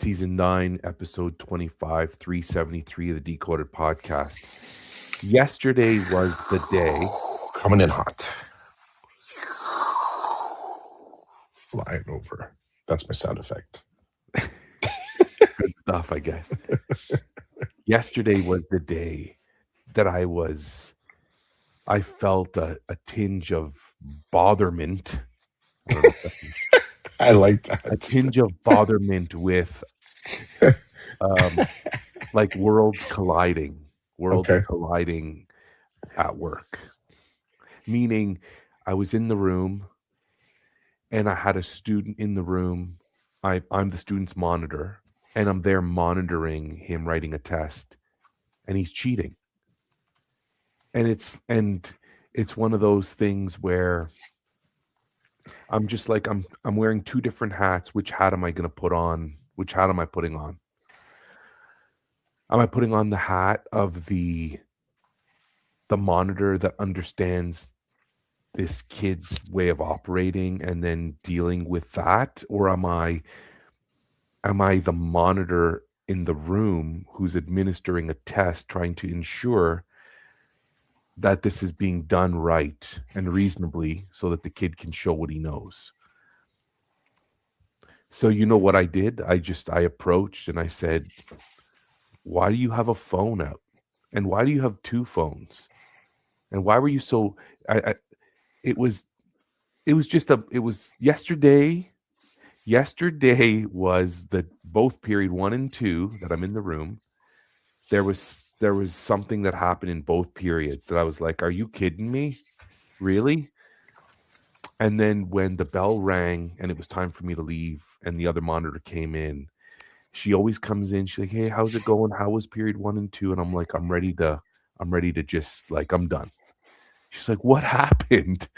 Season 9, Episode 25, 373 of the Decoded Podcast. Yesterday was the day. Coming in hot. Flying over. That's my sound effect. Good stuff, I guess. Yesterday was the day that I felt a tinge of botherment. I don't know if that's I like that. a tinge of botherment with like worlds colliding at work. Meaning I was in the room and I had a student in the room. I'm the student's monitor and I'm there monitoring him writing a test and he's cheating. And it's one of those things where I'm just like, I'm wearing two different hats. Which hat am I going to put on? Which hat am I putting on? Am I putting on the hat of the monitor that understands this kid's way of operating and then dealing with that? Or am I the monitor in the room who's administering a test, trying to ensure that this is being done right and reasonably so that the kid can show what he knows? So you know what I did? I approached and I said, why do you have a phone out? And why do you have two phones? And why were you so it was yesterday. Yesterday was both period 1 and 2 that I'm in the room. There was something that happened in both periods that I was like, are you kidding me? Really? And then when the bell rang and it was time for me to leave and the other monitor came in, she always comes in. She's like, hey, how's it going? How was period 1 and 2? And I'm like, I'm ready to just like, I'm done. She's like, what happened?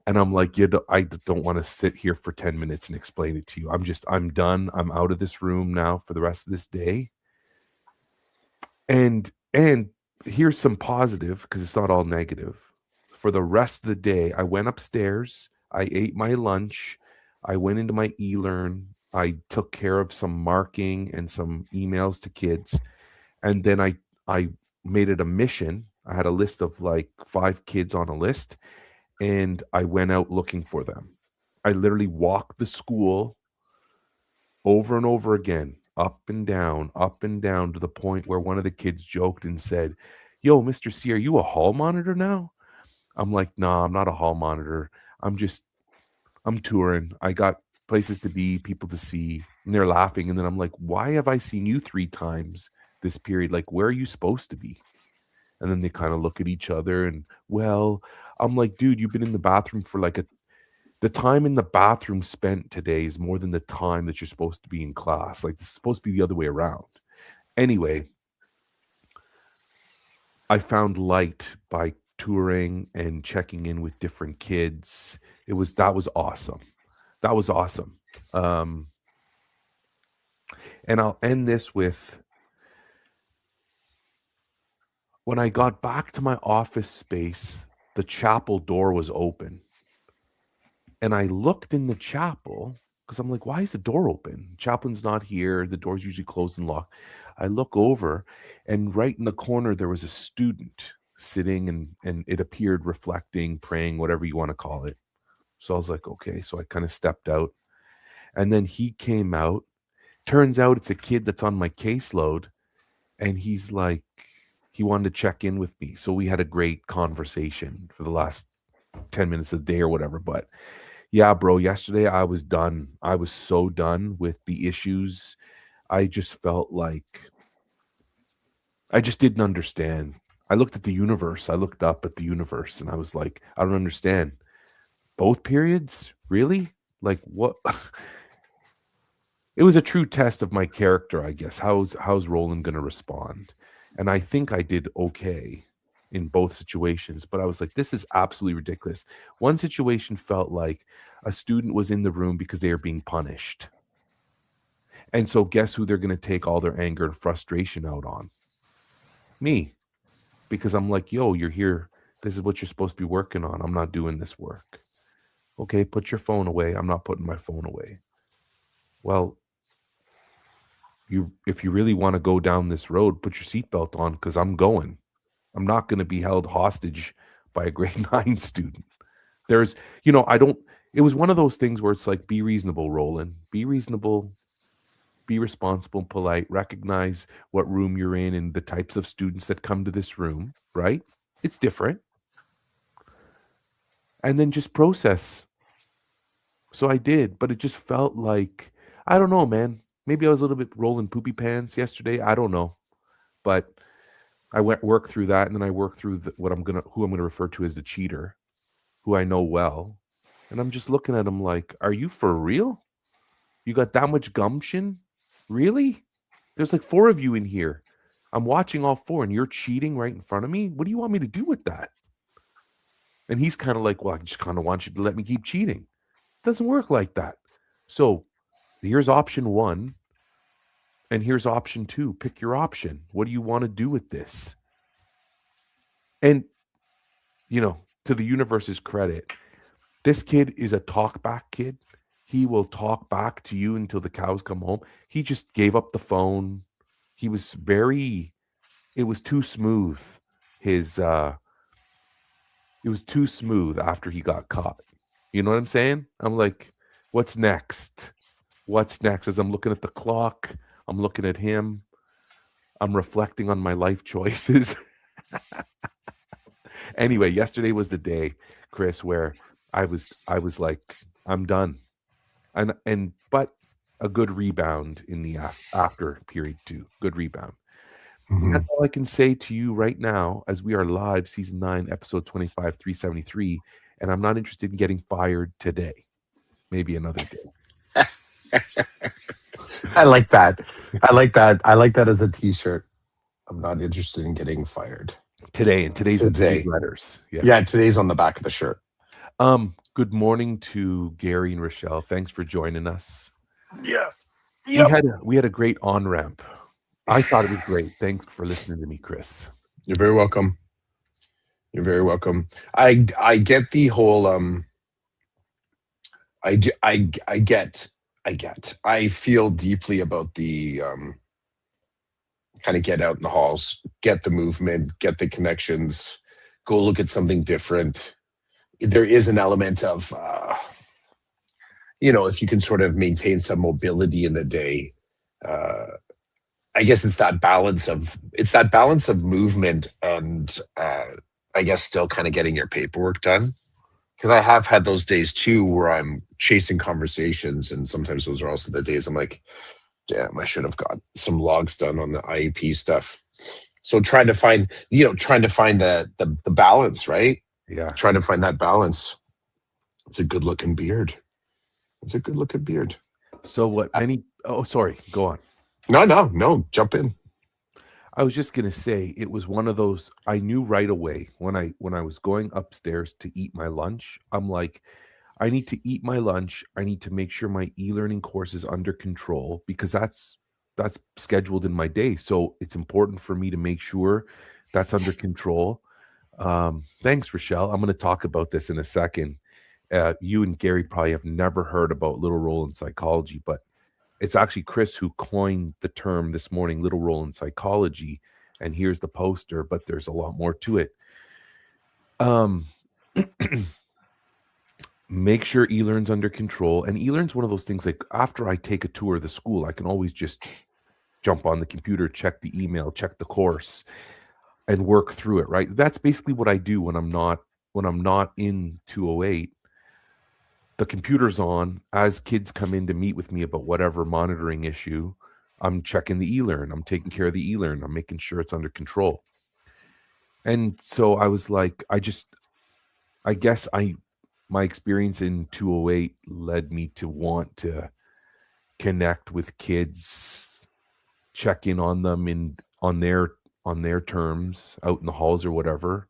And I'm like, I don't want to sit here for 10 minutes and explain it to you. I'm done. I'm out of this room now for the rest of this day. And here's some positive, because it's not all negative. For the rest of the day, I went upstairs. I ate my lunch. I went into my e-learn. I took care of some marking and some emails to kids. And then I made it a mission. I had a list of like 5 kids on a list. And I went out looking for them. I literally walked the school over and over again, up and down, to the point where one of the kids joked and said, yo, Mr. C, are you a hall monitor now? I'm like, nah, I'm not a hall monitor. I'm touring. I got places to be, people to see. And they're laughing. And then I'm like, why have I seen you 3 times this period? Like, where are you supposed to be? And then they kind of look at each other and, well, I'm like, dude, you've been in the bathroom for like the time in the bathroom spent today is more than the time that you're supposed to be in class. Like, this is supposed to be the other way around. Anyway, I found light by touring and checking in with different kids. That was awesome. That was awesome. And I'll end this with, when I got back to my office space, the chapel door was open. And I looked in the chapel because I'm like, why is the door open? Chaplain's not here. The door's usually closed and locked. I look over, and right in the corner, there was a student sitting, and it appeared reflecting, praying, whatever you want to call it. So I was like, okay. So I kind of stepped out. And then he came out. Turns out it's a kid that's on my caseload. And he's like, he wanted to check in with me. So we had a great conversation for the last 10 minutes a day or whatever. But yeah, bro, yesterday I was done. I was so done with the issues. I just felt like I just didn't understand. I looked at the universe. I looked up at the universe and I was like, I don't understand. Both periods? Really? Like, what? It was a true test of my character, I guess. How's Roland going to respond? And I think I did okay in both situations, but I was like, this is absolutely ridiculous. One situation felt like a student was in the room because they are being punished. And so guess who they're going to take all their anger and frustration out on? Me. Because I'm like, yo, you're here. This is what you're supposed to be working on. I'm not doing this work. Okay, put your phone away. I'm not putting my phone away. Well, if you really want to go down this road, put your seatbelt on because I'm going. I'm not going to be held hostage by a grade 9 student. There's, I don't, it was one of those things where it's like, be reasonable, Roland. Be reasonable, be responsible and polite, recognize what room you're in and the types of students that come to this room, right? It's different. And then just process. So I did, but it just felt like, I don't know, man. Maybe I was a little bit rolling poopy pants yesterday. I don't know. But I worked through that, and then I worked through who I'm gonna refer to as the cheater, who I know well, and I'm just looking at him like, "Are you for real? You got that much gumption? Really? There's like 4 of you in here. I'm watching all 4, and you're cheating right in front of me. What do you want me to do with that?" And he's kind of like, "Well, I just kind of want you to let me keep cheating." It doesn't work like that. So here's option 1, and here's option 2. Pick your option. What do you want to do with this? And to the universe's credit, this kid is a talk back kid. He will talk back to you until the cows come home. He just gave up the phone. He was it was too smooth. His it was too smooth after he got caught. You know what I'm saying? I'm like, what's next? What's next? As I'm looking at the clock, I'm looking at him. I'm reflecting on my life choices. Anyway, yesterday was the day, Chris, where I was like, I'm done. But a good rebound in the after period 2. Good rebound. And that's all I can say to you right now as we are live, season 9, episode 25, 373. And I'm not interested in getting fired today. Maybe another day. I like that. I like that. I like that as a t-shirt. I'm not interested in getting fired. Today, and today's in Today. 3 letters. Yeah, today's on the back of the shirt. Good morning to Gary and Rochelle. Thanks for joining us. Yeah. We had a great on-ramp. I thought it was great. Thanks for listening to me, Chris. You're very welcome. You're very welcome. I get the whole I get. I feel deeply about the kind of get out in the halls, get the movement, get the connections, go look at something different. There is an element of if you can sort of maintain some mobility in the day, I guess it's that balance of movement and I guess still kind of getting your paperwork done. Because I have had those days too where I'm chasing conversations, and sometimes those are also the days I'm like, damn, I should have got some logs done on the IEP stuff. So trying to find the balance, right? Yeah. Trying to find that balance. It's a good looking beard. So what sorry, go on. No, jump in. I was just going to say, it was one of those, I knew right away when I was going upstairs to eat my lunch. I'm like, I need to eat my lunch. I need to make sure my e-learning course is under control because that's scheduled in my day. So it's important for me to make sure that's under control. Thanks, Rochelle. I'm going to talk about this in a second. You and Gary probably have never heard about little role in psychology, but it's actually Chris who coined the term this morning, little role in psychology. And here's the poster, but there's a lot more to it. Make sure e-learn's under control. And e-learn's one of those things, like after I take a tour of the school, I can always just jump on the computer, check the email, check the course, and work through it, right? That's basically what I do when I'm not in 208. The computer's on. As kids come in to meet with me about whatever monitoring issue, I'm checking the e-learn. I'm taking care of the e-learn. I'm making sure it's under control. And so I was like, my experience in 208 led me to want to connect with kids, check in on them on their terms out in the halls or whatever.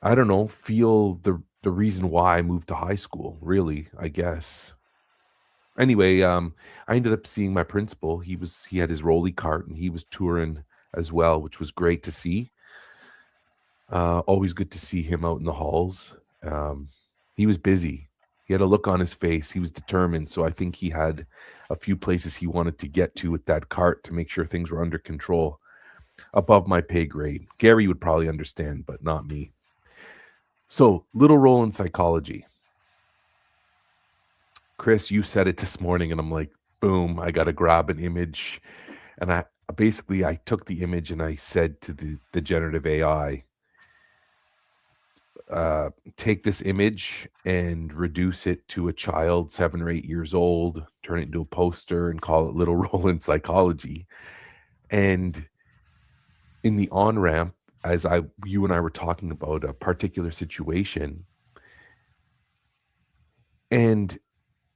I don't know, feel the reason why I moved to high school, really, I guess. Anyway, I ended up seeing my principal. He had his rolly cart and he was touring as well, which was great to see. Always good to see him out in the halls. He was busy. He had a look on his face. He was determined. So I think he had a few places he wanted to get to with that cart to make sure things were under control, above my pay grade. Gary would probably understand, but not me. So, little role in psychology. Chris, you said it this morning, and I'm like, boom, I got to grab an image. And I took the image and I said to the generative AI, take this image and reduce it to a child 7 or 8 years old, turn it into a poster and call it Little Role in Psychology. And in the on ramp, as you and I were talking about a particular situation, and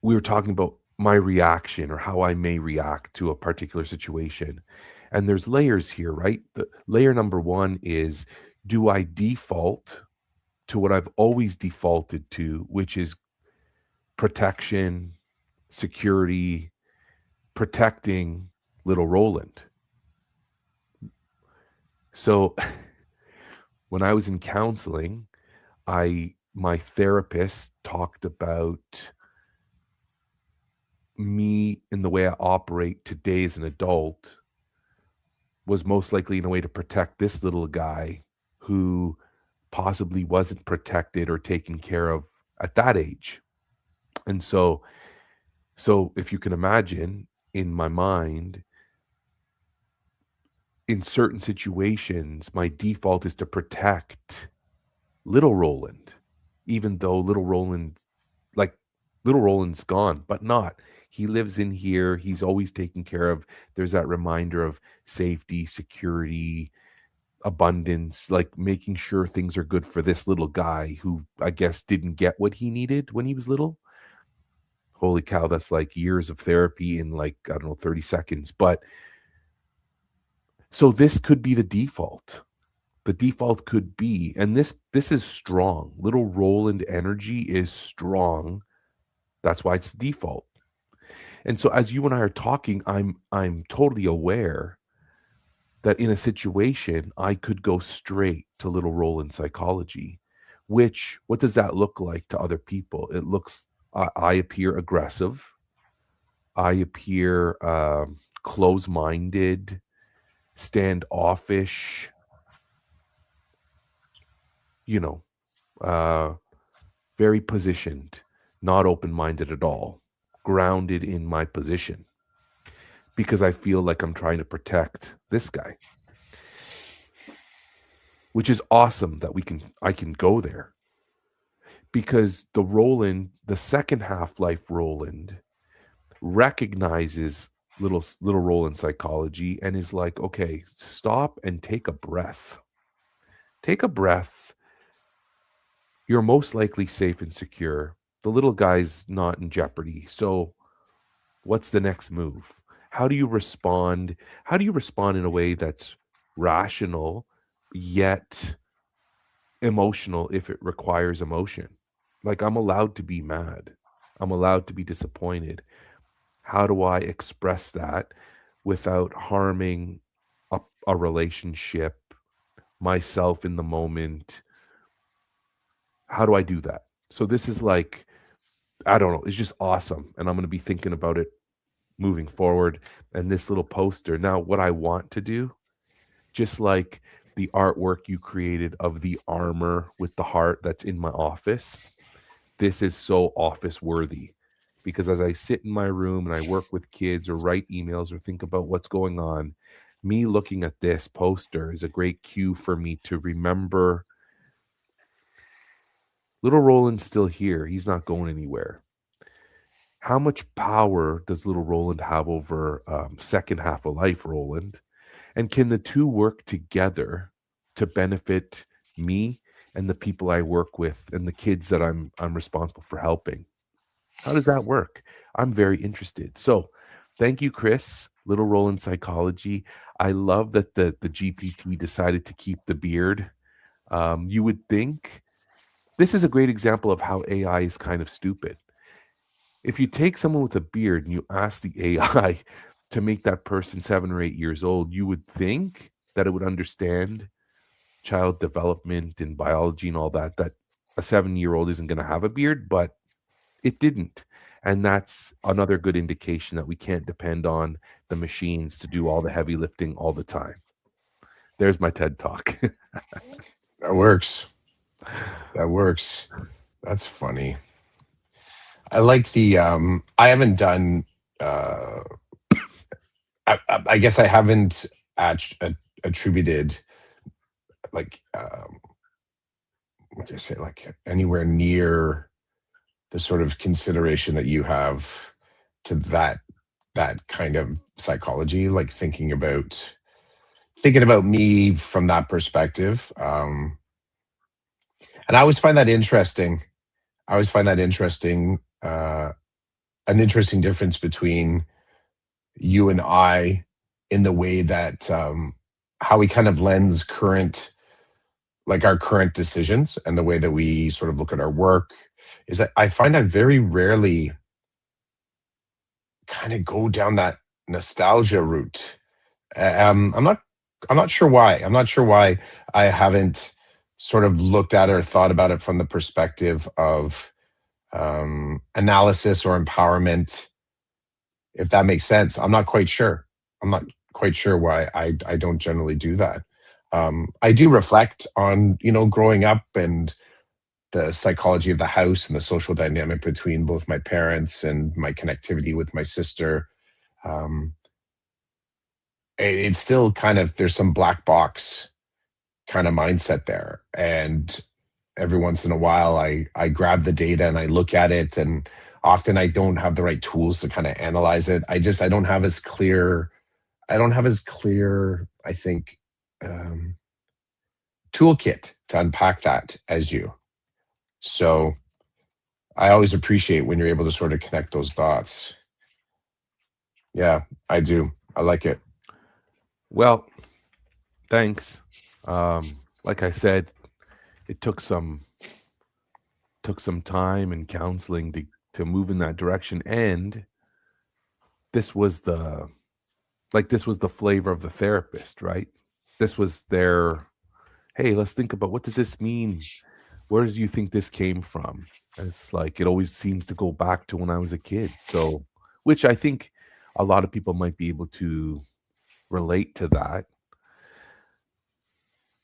we were talking about my reaction or how I may react to a particular situation. And there's layers here, right? The layer number one is, do I default to what I've always defaulted to, which is protection, security, protecting little Roland? So when I was in counseling, my therapist talked about me in the way I operate today as an adult was most likely in a way to protect this little guy who possibly wasn't protected or taken care of at that age. And so if you can imagine, in my mind, in certain situations, my default is to protect little Roland, even though like little Roland's gone, but not. He lives in here. He's always taken care of. There's that reminder of safety, security, abundance, like making sure things are good for this little guy who I guess didn't get what he needed when he was little. Holy cow, that's like years of therapy in like, I don't know, 30 seconds. But so this could be the default. The default could be, and this is strong. Little Roland energy is strong. That's why it's the default. And so as you and I are talking, I'm totally aware that in a situation I could go straight to little Roland psychology, which what does that look like to other people? It looks I appear aggressive. I appear close-minded, standoffish, you know, uh, very positioned, not open-minded at all, grounded in my position because I feel like I'm trying to protect this guy, which is awesome that I can go there because the second half-life Roland recognizes little Roland psychology and is like, okay, stop and take a breath. Take a breath. You're most likely safe and secure. The little guy's not in jeopardy. So what's the next move? How do you respond? How do you respond in a way that's rational yet emotional if it requires emotion? Like, I'm allowed to be mad. I'm allowed to be disappointed. How do I express that without harming a relationship, myself in the moment? How do I do that? So this is like, I don't know, it's just awesome. And I'm going to be thinking about it moving forward. And this little poster. Now, what I want to do, just like the artwork you created of the armor with the heart that's in my office, this is so office worthy because as I sit in my room and I work with kids or write emails or think about what's going on, me looking at this poster is a great cue for me to remember little Roland's still here. He's not going anywhere. How much power does little Roland have over second half of life Roland? And can the two work together to benefit me and the people I work with and the kids that I'm responsible for helping? How does that work? I'm very interested. So, thank you, Chris. Little Roland psychology. I love that the GPT decided to keep the beard. You would think this is a great example of how AI is kind of stupid. If you take someone with a beard and you ask the AI to make that person 7 or 8 years old, you would think that it would understand child development and biology and all that, that a 7-year-old isn't going to have a beard, but It didn't. And that's another good indication that we can't depend on the machines to do all the heavy lifting all the time. There's my TED talk. That works. That works. That's funny. I like the I haven't done uh I guess I haven't attributed like what can I say, like anywhere near the sort of consideration that you have to that kind of psychology, like thinking about me from that perspective. And I always find that interesting. I always find that interesting, an interesting difference between you and I in the way that how we kind of lens current, like our current decisions and the way that we sort of look at our work is that I find I very rarely kind of go down that nostalgia route. I'm not sure why. I'm not sure why I haven't sort of looked at it or thought about it from the perspective of analysis or empowerment, if that makes sense. I'm not quite sure. I'm not quite sure why I don't generally do that. I do reflect on, you know, growing up and the psychology of the house and the social dynamic between both my parents and my connectivity with my sister. Um, it's still kind of, there's some black box kind of mindset there. And every once in a while, I grab the data and I look at it, and often I don't have the right tools to kind of analyze it. I don't have as clear, I think, um, toolkit to unpack that as you. So I always appreciate when you're able to sort of connect those dots. Yeah, I do. I like it. Well, thanks. Like I said, it took some time and counseling to move in that direction, and this was the this was the flavor of the therapist, right? This was their, hey, let's think about, what does this mean? Where do you think this came from? And it's like it always seems to go back to when I was a kid. So, which I think a lot of people might be able to relate to that.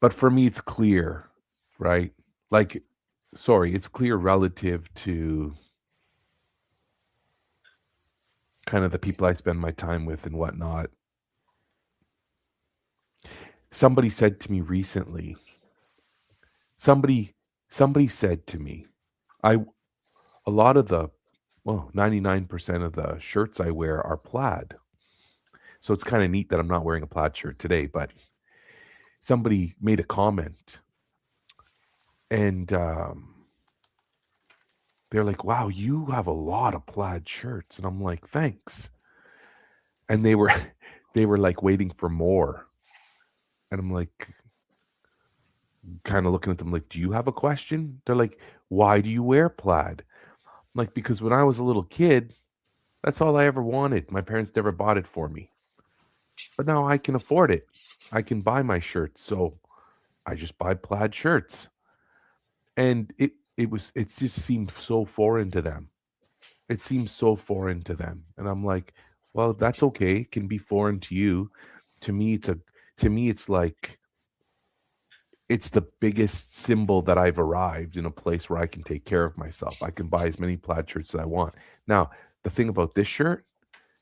But for me, it's clear, right? Like, sorry, it's clear relative to kind of the people I spend my time with and whatnot. Somebody said to me recently, somebody said to me, I a lot of the, well, 99% of the shirts I wear are plaid. So it's kind of neat that I'm not wearing a plaid shirt today, but somebody made a comment, and they're like, wow, you have a lot of plaid shirts. And I'm like, thanks. And they were they were like waiting for more. And I'm like, kind of looking at them like, do you have a question? They're like, why do you wear plaid? I'm like, because when I was a little kid, that's all I ever wanted. My parents never bought it for me. But now I can afford it. I can buy my shirts. So I just buy plaid shirts. And it just seemed so foreign to them. It seems so foreign to them. And I'm like, well, that's okay. It can be foreign to you. To me, it's like it's the biggest symbol that I've arrived in a place where I can take care of myself. I can buy as many plaid shirts as I want. Now, the thing about this shirt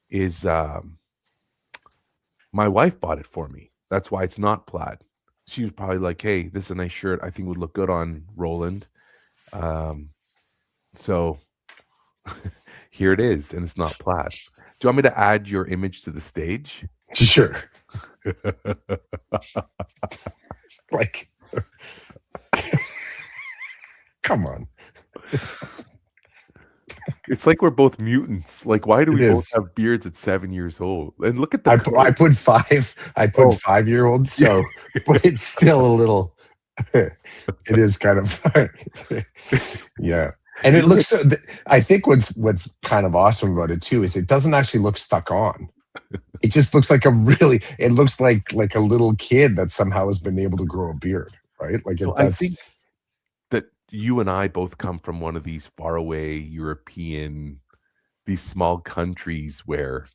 is my wife bought it for me. That's why it's not plaid. She was probably like, hey, this is a nice shirt. I think would look good on Roland. So here it is, and it's not plaid. Do you want me to add your image to the stage? Sure. Like, come on. It's like we're both mutants. Like, why do It we both is. have beards at 7 years old? And look at the I color. put Oh. 5-year-olds, so but it's still a little it is kind of fun. Yeah. And it looks so I think what's kind of awesome about it too is it doesn't actually look stuck on. It just looks like it looks like a little kid that somehow has been able to grow a beard, right? Like So it I that's think that you and I both come from one of these faraway European, these small countries where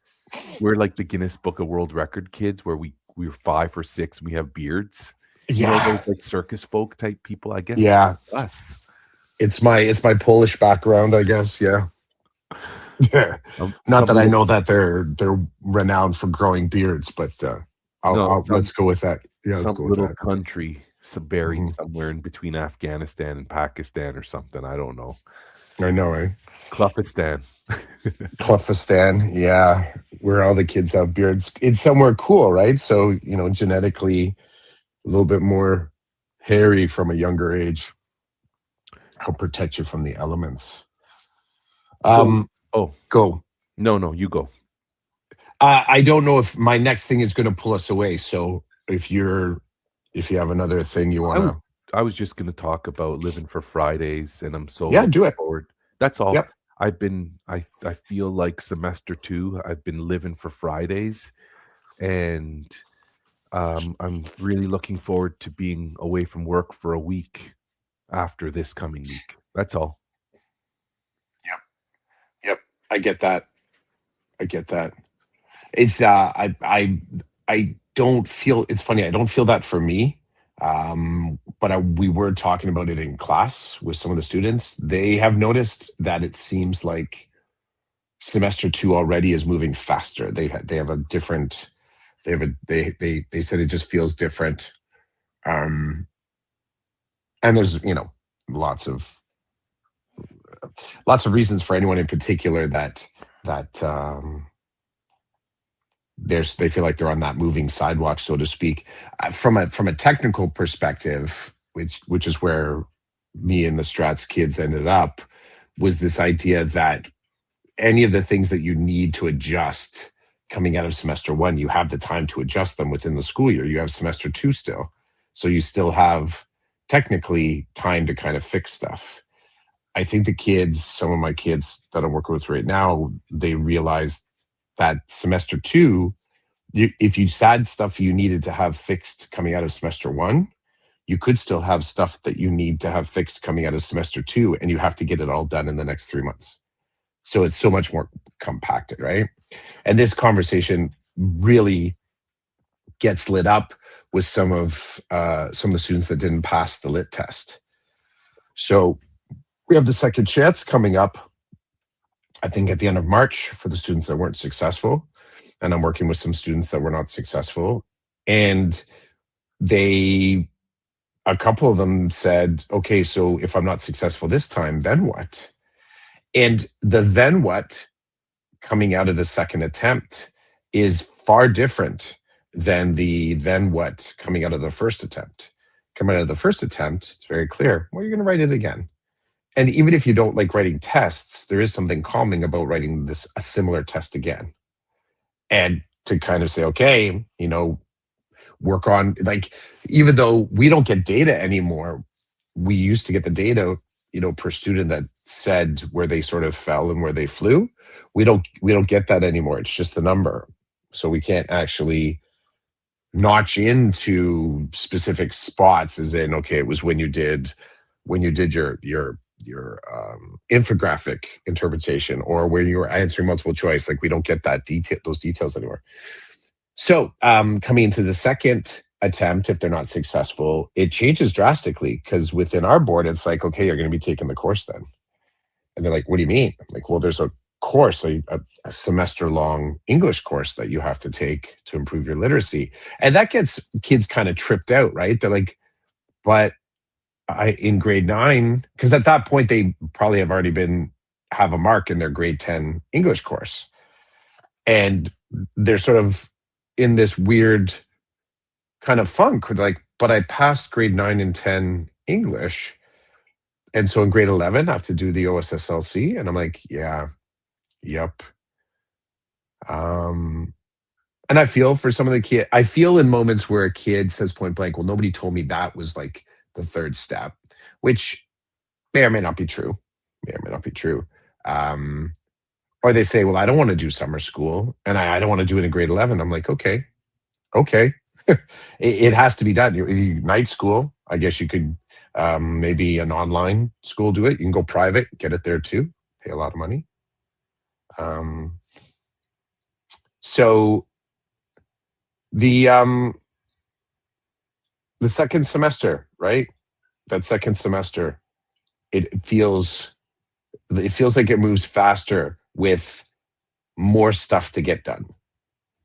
we're like the Guinness Book of World Record kids, where we're 5 or 6 and we have beards. You know, those Yeah. like circus folk type people. I guess Yeah. that's us. It's my Polish background, I guess. Yeah. Yeah. Not Some that I little know that they're renowned for growing beards, but no, I'll let's go with that. Yeah, let's some go with little that. country buried Mhm. somewhere in between Afghanistan and Pakistan or something. I don't know. I know, right? Klufistan. Clefistan, yeah, where all the kids have beards. It's somewhere cool, right? So, genetically a little bit more hairy from a younger age. Help protect you from the elements. So, Um, oh, go. no, you go. I don't know if my next thing is going to pull us away. So if you have another thing you I want was to, I was just gonna talk about living for Fridays, and I'm so yeah, do looking it. forward. That's all. Yep. I feel like semester 2, I've been living for Fridays, and, I'm really looking forward to being away from work for a week after this coming week. That's all. Yep. Yep. I get that. I get that. It's I don't feel it's funny. I don't feel that for me. But we were talking about it in class with some of the students. They have noticed that it seems like semester 2 already is moving faster. They have a different they have a they said it just feels different. Um and there's, lots of lots of reasons for anyone in particular that they feel like they're on that moving sidewalk, so to speak. From a technical perspective, which is where me and the Strats kids ended up, was this idea that any of the things that you need to adjust coming out of semester 1, you have the time to adjust them within the school year. You have semester 2 still, so you still have technically time to kind of fix stuff. I think some of my kids that I'm working with right now, they realize that semester 2, if you had stuff you needed to have fixed coming out of semester 1, you could still have stuff that you need to have fixed coming out of semester 2, and you have to get it all done in the next 3 months. So it's so much more compacted, right? And this conversation really gets lit up with some of the students that didn't pass the lit test. So we have the second chance coming up, I think, at the end of March for the students that weren't successful. And I'm working with some students that were not successful. And a couple of them said, okay, so if I'm not successful this time, then what? And the then what coming out of the second attempt is far different than the then what coming out of the first attempt. Coming out of the first attempt, it's very clear, well, you're going to write it again. And even if you don't like writing tests, there is something calming about writing a similar test again. And to kind of say, okay, work on, like, even though we don't get data anymore, we used to get the data, per student that said where they sort of fell and where they flew. We don't get that anymore. It's just the number. So we can't actually notch into specific spots as in, okay, it was when you did your infographic interpretation, or where you were answering multiple choice. Like, we don't get those details anymore. So coming into the second attempt, if they're not successful, it changes drastically, because within our board, it's like, okay, you're going to be taking the course then. And they're like, what do you mean? I'm like, well, there's a course, a semester long English course that you have to take to improve your literacy. And that gets kids kind of tripped out, right? They're like, but in grade 9, because at that point they probably have already have a mark in their grade 10 English course. And they're sort of in this weird kind of funk with, like, but I passed grade 9 and 10 English. And so in grade 11, I have to do the OSSLC. And I'm like, yeah, yep. And I feel for some of the kids, I feel in moments where a kid says point blank, well, nobody told me that was like the third step, which may or may not be true. May or may not be true. Or they say, well, I don't want to do summer school, and I don't want to do it in grade 11. I'm like, okay. It has to be done. Night school, I guess you could maybe an online school do it. You can go private, get it there too, pay a lot of money. So the second semester, right? That second semester, it feels like it moves faster with more stuff to get done.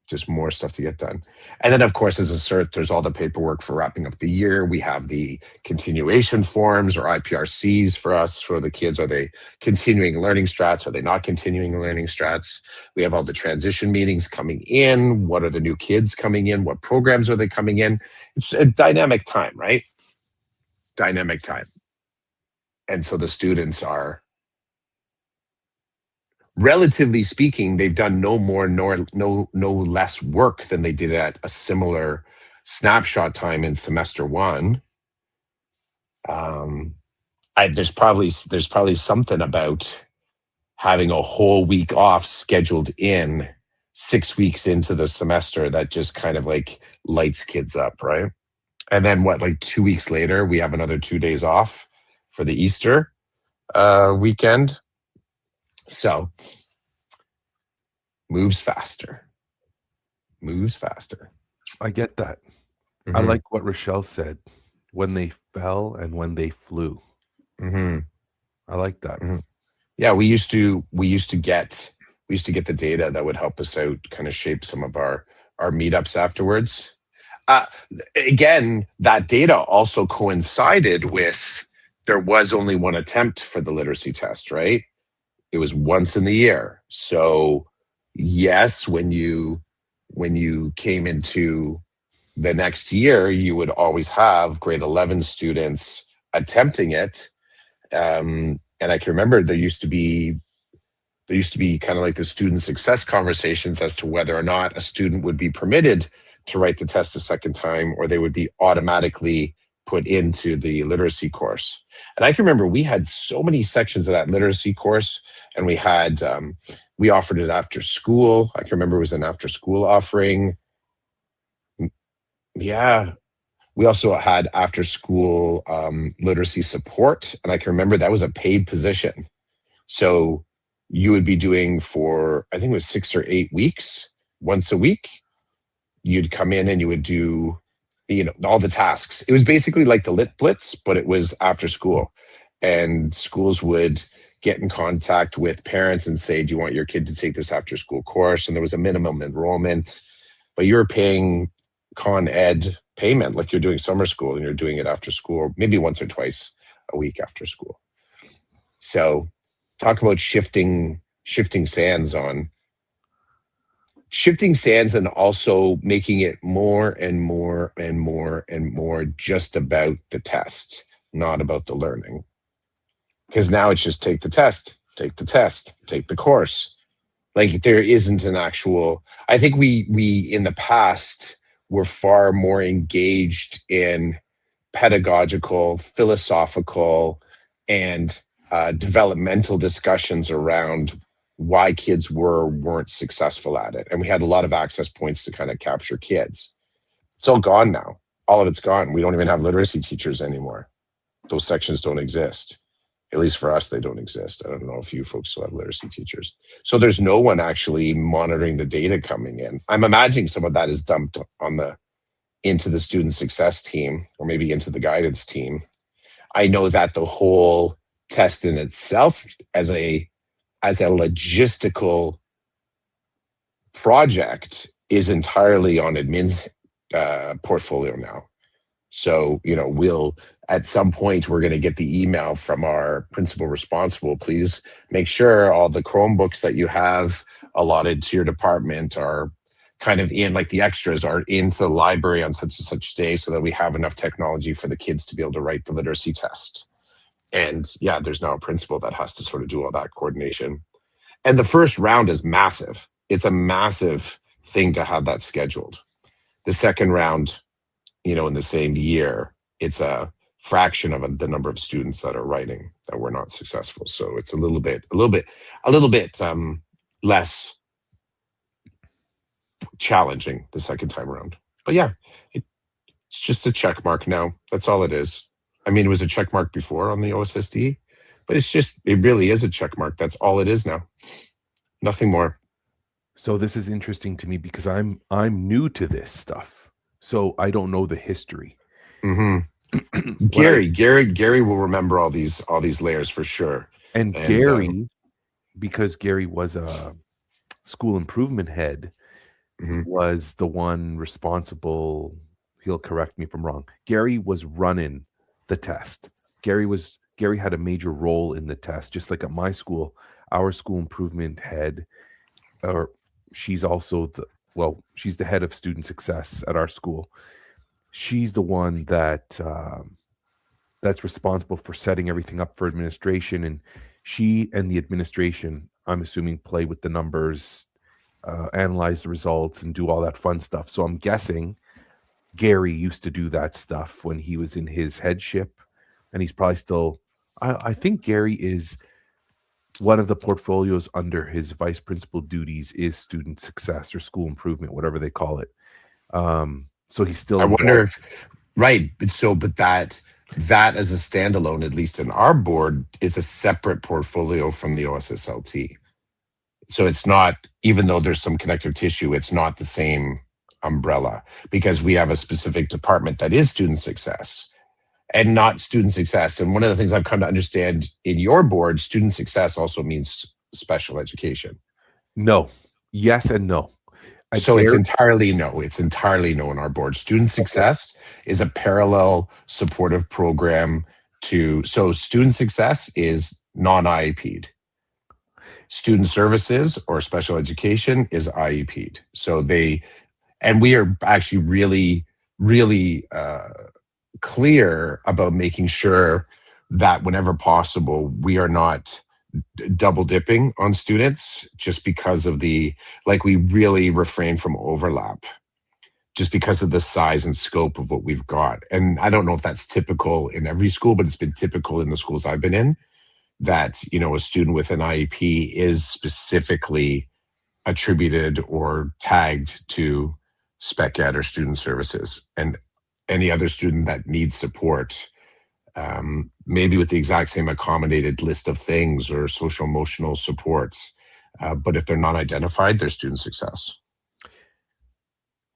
Just more stuff to get done. And then, of course, as a cert, there's all the paperwork for wrapping up the year. We have the continuation forms or IPRCs for us, for the kids. Are they continuing learning strats? Are they not continuing learning strats? We have all the transition meetings coming in. What are the new kids coming in? What programs are they coming in? It's a dynamic time, right? Dynamic time. And so the students are, relatively speaking, they've done no more nor no less work than they did at a similar snapshot time in semester one. There's probably something about having a whole week off scheduled in 6 weeks into the semester that just kind of like lights kids up, right? And then what, like 2 weeks later, we have another 2 days off for the Easter weekend. So moves faster. I get that. Mm-hmm. I like what Rochelle said, when they fell and when they flew. Mm-hmm. I like that. Mm-hmm. Yeah, we used to get the data that would help us out, kind of shape some of our meetups afterwards. Again, that data also coincided with, there was only one attempt for the literacy test, right? It was once in the year. So yes, when you came into the next year, you would always have grade 11 students attempting it. And I can remember there used to be kind of like the student success conversations as to whether or not a student would be permitted to write the test a second time, or they would be automatically put into the literacy course. And I can remember we had so many sections of that literacy course, and we offered it after school. I can remember it was an after school offering. Yeah. We also had after school literacy support. And I can remember that was a paid position. So you would be doing, for, I think it was 6 or 8 weeks, once a week, you'd come in and you would do, all the tasks. It was basically like the Lit Blitz, but it was after school. And schools would get in contact with parents and say, do you want your kid to take this after school course? And there was a minimum enrollment, but you were paying con ed payment like you're doing summer school, and you're doing it after school, maybe once or twice a week after school. So talk about shifting sands, and also making it more and more and more and more just about the test, not about the learning. Because now it's just take the test, take the course. Like there isn't an actual, I think we in the past were far more engaged in pedagogical, philosophical, and developmental discussions around why kids weren't successful at it. And we had a lot of access points to kind of capture kids. It's all gone now. All of it's gone. We don't even have literacy teachers anymore. Those sections don't exist. At least for us, they don't exist. I don't know if you folks still have literacy teachers. So there's no one actually monitoring the data coming in. I'm imagining some of that is dumped into the student success team, or maybe into the guidance team. I know that the whole test in itself as a logistical project is entirely on admin's portfolio now. So, we'll, at some point, we're going to get the email from our principal responsible. Please make sure all the Chromebooks that you have allotted to your department are kind of in, like the extras are into the library on such and such day, so that we have enough technology for the kids to be able to write the literacy test. And yeah, there's now a principal that has to sort of do all that coordination. And the first round is massive. It's a massive thing to have that scheduled. The second round, in the same year, it's a fraction of the number of students that are writing that were not successful. So it's a little bit less challenging the second time around. But yeah, it's just a check mark now. That's all it is. I mean, it was a check mark before on the OSSD, but it really is a check mark. That's all it is now. Nothing more. So this is interesting to me because I'm new to this stuff. So I don't know the history. hmm What I Gary will remember all these layers for sure. and And Gary, because Gary was a school improvement head, mhm. was the one responsible. He'll correct me if I'm wrong. Gary was running the test. Gary had a major role in the test, just like at my school, our school improvement head, or she's also she's the head of student success at our school. She's the one that's responsible for setting everything up for administration, and she and the administration, I'm assuming, play with the numbers, analyze the results, and do all that fun stuff. So I'm guessing Gary used to do that stuff when he was in his headship, and he's probably still. I think Gary is one of the portfolios under his vice principal duties is student success or school improvement, whatever they call it. So he's still I wonder involved. if right. But that as a standalone, at least in our board, is a separate portfolio from the OSSLT. So it's not, even though there's some connective tissue, it's not the same umbrella because we have a specific department that is student success and not student success. And one of the things I've come to understand in your board, student success also means special education. No, yes and no. At So Gary, it's entirely no in our board. Student okay. success is a parallel supportive program so student success is non-IEP'd. Student services or special education is IEP'd. And we are actually really, really clear about making sure that whenever possible, we are not double dipping on students just because of we really refrain from overlap just because of the size and scope of what we've got. And I don't know if that's typical in every school, but it's been typical in the schools I've been in that, a student with an IEP is specifically attributed or tagged to spec ed or student services. And any other student that needs support, maybe with the exact same accommodated list of things or social emotional supports. But if they're not identified, they're student success.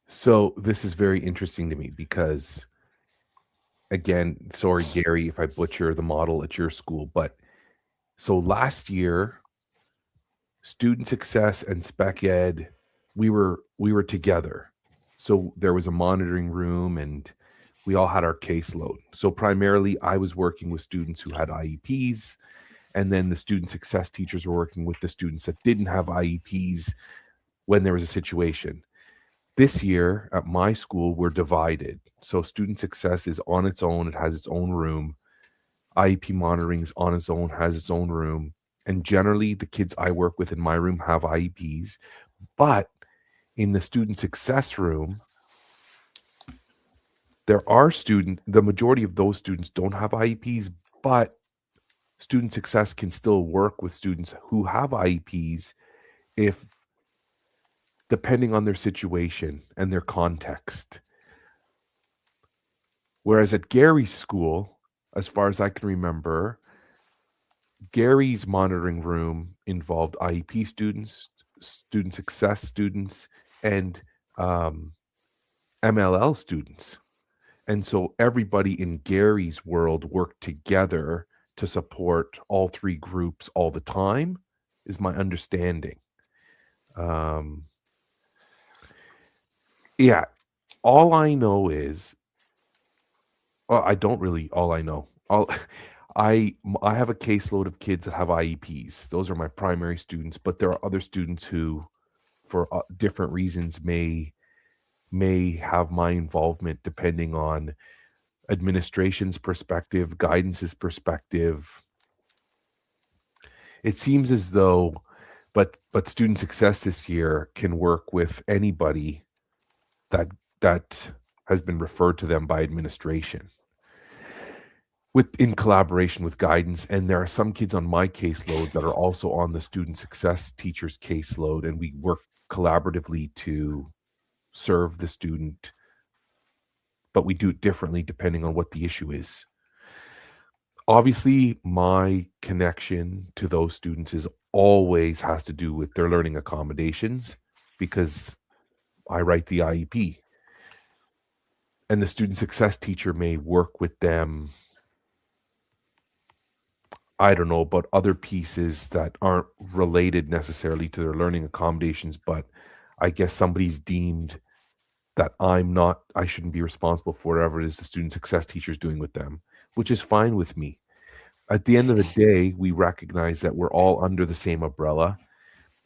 So this is very interesting to me because, again, sorry, Gary, if I butcher the model at your school, but so last year, student success and spec ed, we were together. So there was a monitoring room and we all had our caseload. So primarily I was working with students who had IEPs, and then the student success teachers were working with the students that didn't have IEPs when there was a situation. This year at my school, we're divided. So student success is on its own, it has its own room. IEP monitoring is on its own, has its own room. And generally, the kids I work with in my room have IEPs. But in the student success room, the majority of those students don't have IEPs, but student success can still work with students who have IEPs if, depending on their situation and their context. Whereas at Gary's school, as far as I can remember, Gary's monitoring room involved IEP students, student success students, and MLL students. And so everybody in Gary's world worked together to support all three groups all the time, is my understanding. Um, yeah, all I know is, well, I don't really. All I know, all I have a caseload of kids that have IEPs. Those are my primary students, but there are other students who, for different reasons, may have my involvement depending on administration's perspective, guidance's perspective. It seems as though, but student success this year can work with anybody that that has been referred to them by administration, with in collaboration with guidance. And there are some kids on my caseload that are also on the student success teacher's caseload, and we work collaboratively to serve the student but we do it differently depending on what the issue is. Obviously, my connection to those students is always has to do with their learning accommodations because I write the IEP. And the student success teacher may work with them, I don't know, about other pieces that aren't related necessarily to their learning accommodations, but I guess somebody's deemed that I shouldn't be responsible for whatever it is the student success teacher's doing with them, which is fine with me. At the end of the day, we recognize that we're all under the same umbrella.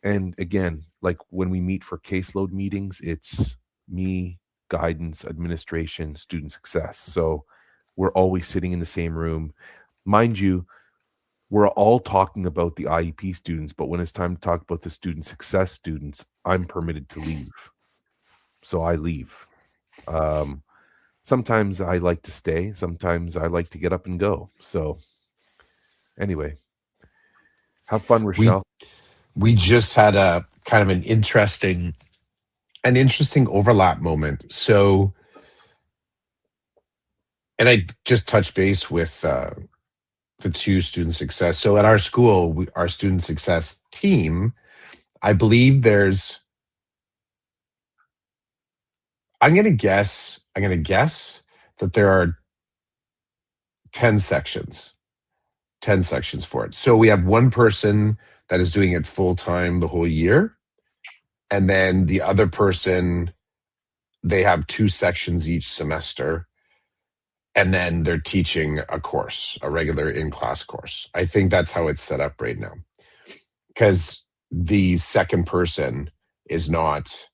And again, like when we meet for caseload meetings, it's me, guidance, administration, student success. So we're always sitting in the same room. Mind you, we're all talking about the IEP students, but when it's time to talk about the student success students, I'm permitted to leave. So I leave. Sometimes I like to stay. Sometimes I like to get up and go. So anyway, have fun, Rochelle. We just had a kind of an interesting overlap moment. So, and I just touched base with the two student success. So at our school, our student success team, I believe I'm going to guess that there are 10 sections for it. So we have one person that is doing it full time the whole year. And then the other person, they have 2 sections each semester. And then they're teaching a course, a regular in-class course. I think that's how it's set up right now. Because the second person is not,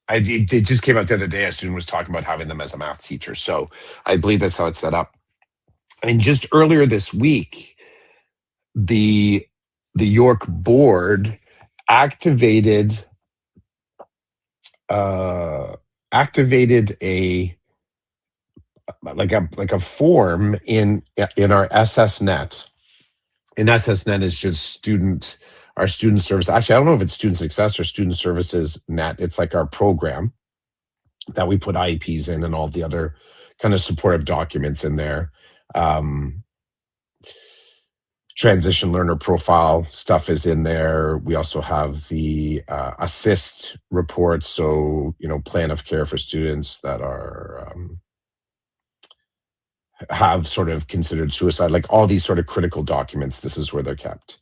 it just came out the other day, a student was talking about having them as a math teacher. So I believe that's how it's set up. And just earlier this week, the York board activated a form in our SSNet. And SSNet is just our student service. Actually, I don't know if it's student success or student services net. It's like our program that we put IEPs in and all the other kind of supportive documents in there. Transition learner profile stuff is in there. We also have the assist reports. So, plan of care for students that are have sort of considered suicide, like all these sort of critical documents. This is where they're kept.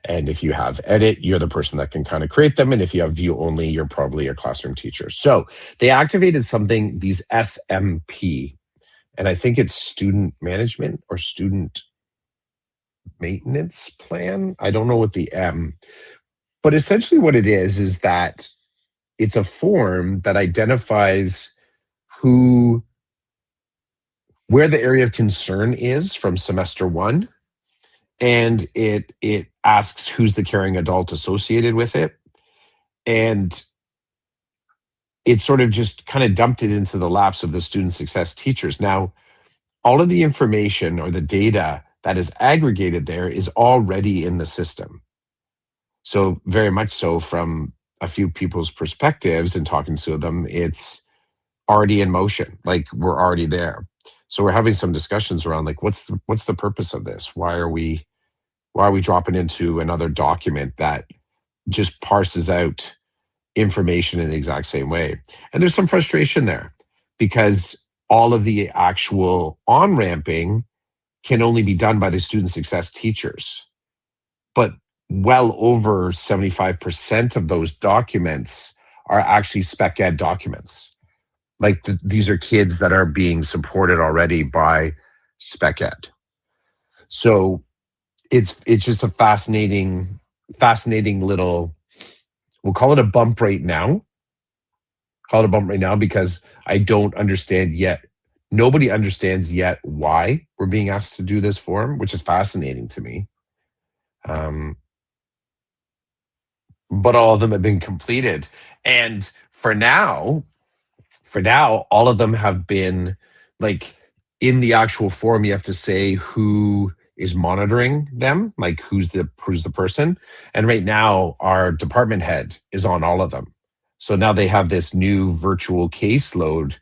And if you have edit, you're the person that can kind of create them. And if you have view only, you're probably a classroom teacher. So they activated something, these SMP, and I think it's student management or student maintenance plan. I don't know what the but essentially what it is that it's a form that identifies where the area of concern is from semester 1. And it asks who's the caring adult associated with it. And it sort of just kind of dumped it into the laps of the student success teachers. Now, all of the information or the data that is aggregated there is already in the system. So very much so from a few people's perspectives and talking to them, it's already in motion. Like we're already there. So we're having some discussions around like, what's the purpose of this? Why are we dropping into another document that just parses out information in the exact same way? And there's some frustration there because all of the actual on-ramping can only be done by the student success teachers. But well over 75% of those documents are actually spec ed documents. Like these are kids that are being supported already by spec ed. So it's just a fascinating little, we'll call it a bump right now. Call it a bump right now because I don't understand yet. Nobody understands yet why we're being asked to do this form, which is fascinating to me. But all of them have been completed. And for now, all of them have been like in the actual form, you have to say who is monitoring them, like who's the person. And right now, our department head is on all of them. So now they have this new virtual caseload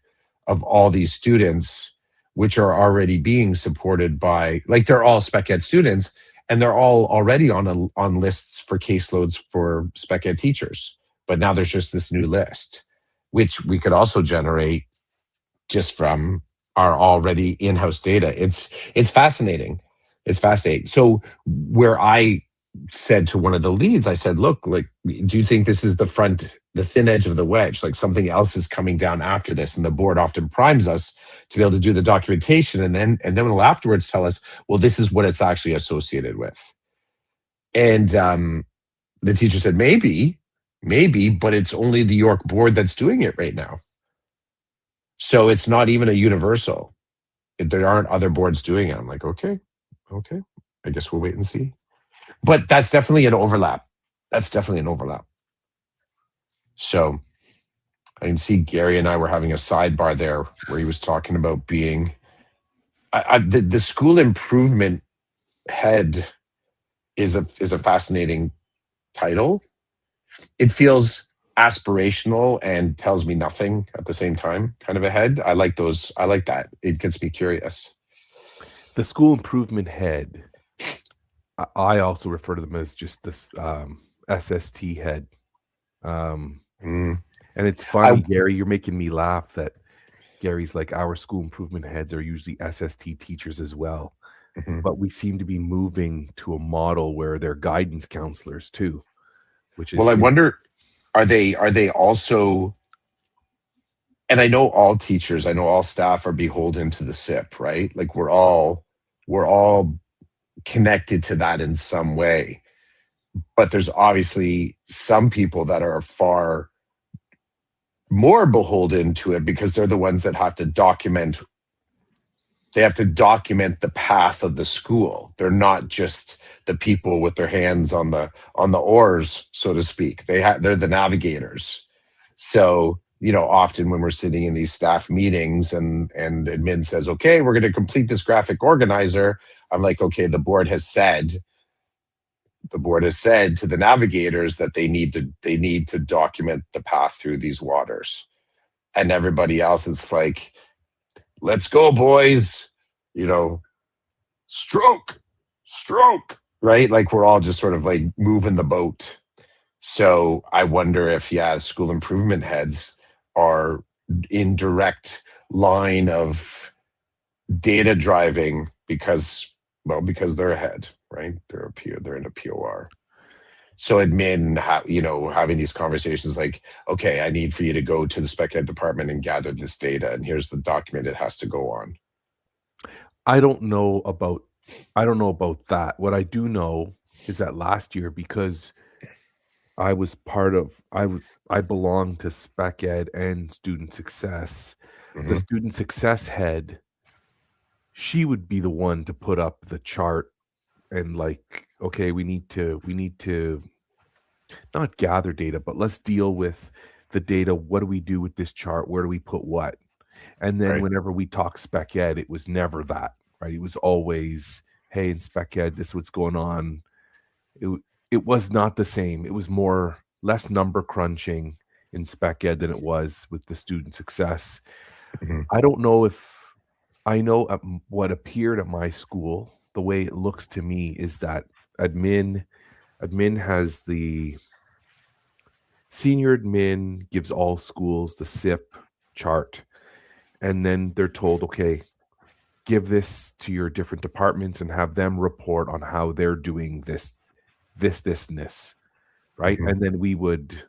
of all these students, which are already being supported by, like, they're all spec ed students, and they're all already on lists for caseloads for spec ed teachers. But now there's just this new list, which we could also generate just from our already in-house data. It's fascinating. It's fascinating. So where I said to one of the leads, I said, look, like, do you think this is the thin edge of the wedge? Like something else is coming down after this. And the board often primes us to be able to do the documentation. And then will afterwards tell us, well, this is what it's actually associated with. And the teacher said, maybe, but it's only the York board that's doing it right now. So it's not even a universal. There aren't other boards doing it. I'm like, okay. I guess we'll wait and see. But that's definitely an overlap. So I can see Gary and I were having a sidebar there where he was talking about being the school improvement head is a fascinating title. It feels aspirational and tells me nothing at the same time, kind of a head. I like those. I like that. It gets me curious. The school improvement head, I also refer to them as just this SST head. And it's funny, Gary, you're making me laugh that Gary's like, our school improvement heads are usually SST teachers as well. But we seem to be moving to a model where they're guidance counselors too, which is, well, I wonder, are they also, and I know all teachers, I know all staff are beholden to the SIP, right? Like we're all connected to that in some way. But there's obviously some people that are far more beholden to it because they're the ones that have to document. They have to document the path of the school. They're not just the people with their hands on the oars, so to speak. They're the navigators. So, often when we're sitting in these staff meetings and admin says, okay, we're going to complete this graphic organizer, I'm like, okay, the board has said to the navigators that they need to document the path through these waters. And everybody else is like, let's go, boys, stroke, right? Like we're all just sort of like moving the boat. So I wonder if, school improvement heads are in direct line of data driving because they're ahead, right? They're in a POR. So admin, having these conversations like, okay, I need for you to go to the spec ed department and gather this data, and here's the document it has to go on. I don't know about that. What I do know is that last year, because I was part of, I belonged to spec ed and student success. The student success head, she would be the one to put up the chart and like, okay, we need to not gather data, but let's deal with the data. What do we do with this chart? Where do we put what? And then Right. whenever we talk spec ed, it was never that, right? It was always, hey, in spec ed, this is what's going on. It was not the same. It was less number crunching in spec ed than it was with the student success. I don't know if I know what appeared at my school. The way it looks to me is that admin has the senior admin gives all schools the SIP chart, and then they're told, okay, give this to your different departments and have them report on how they're doing this, and this, right? And then we would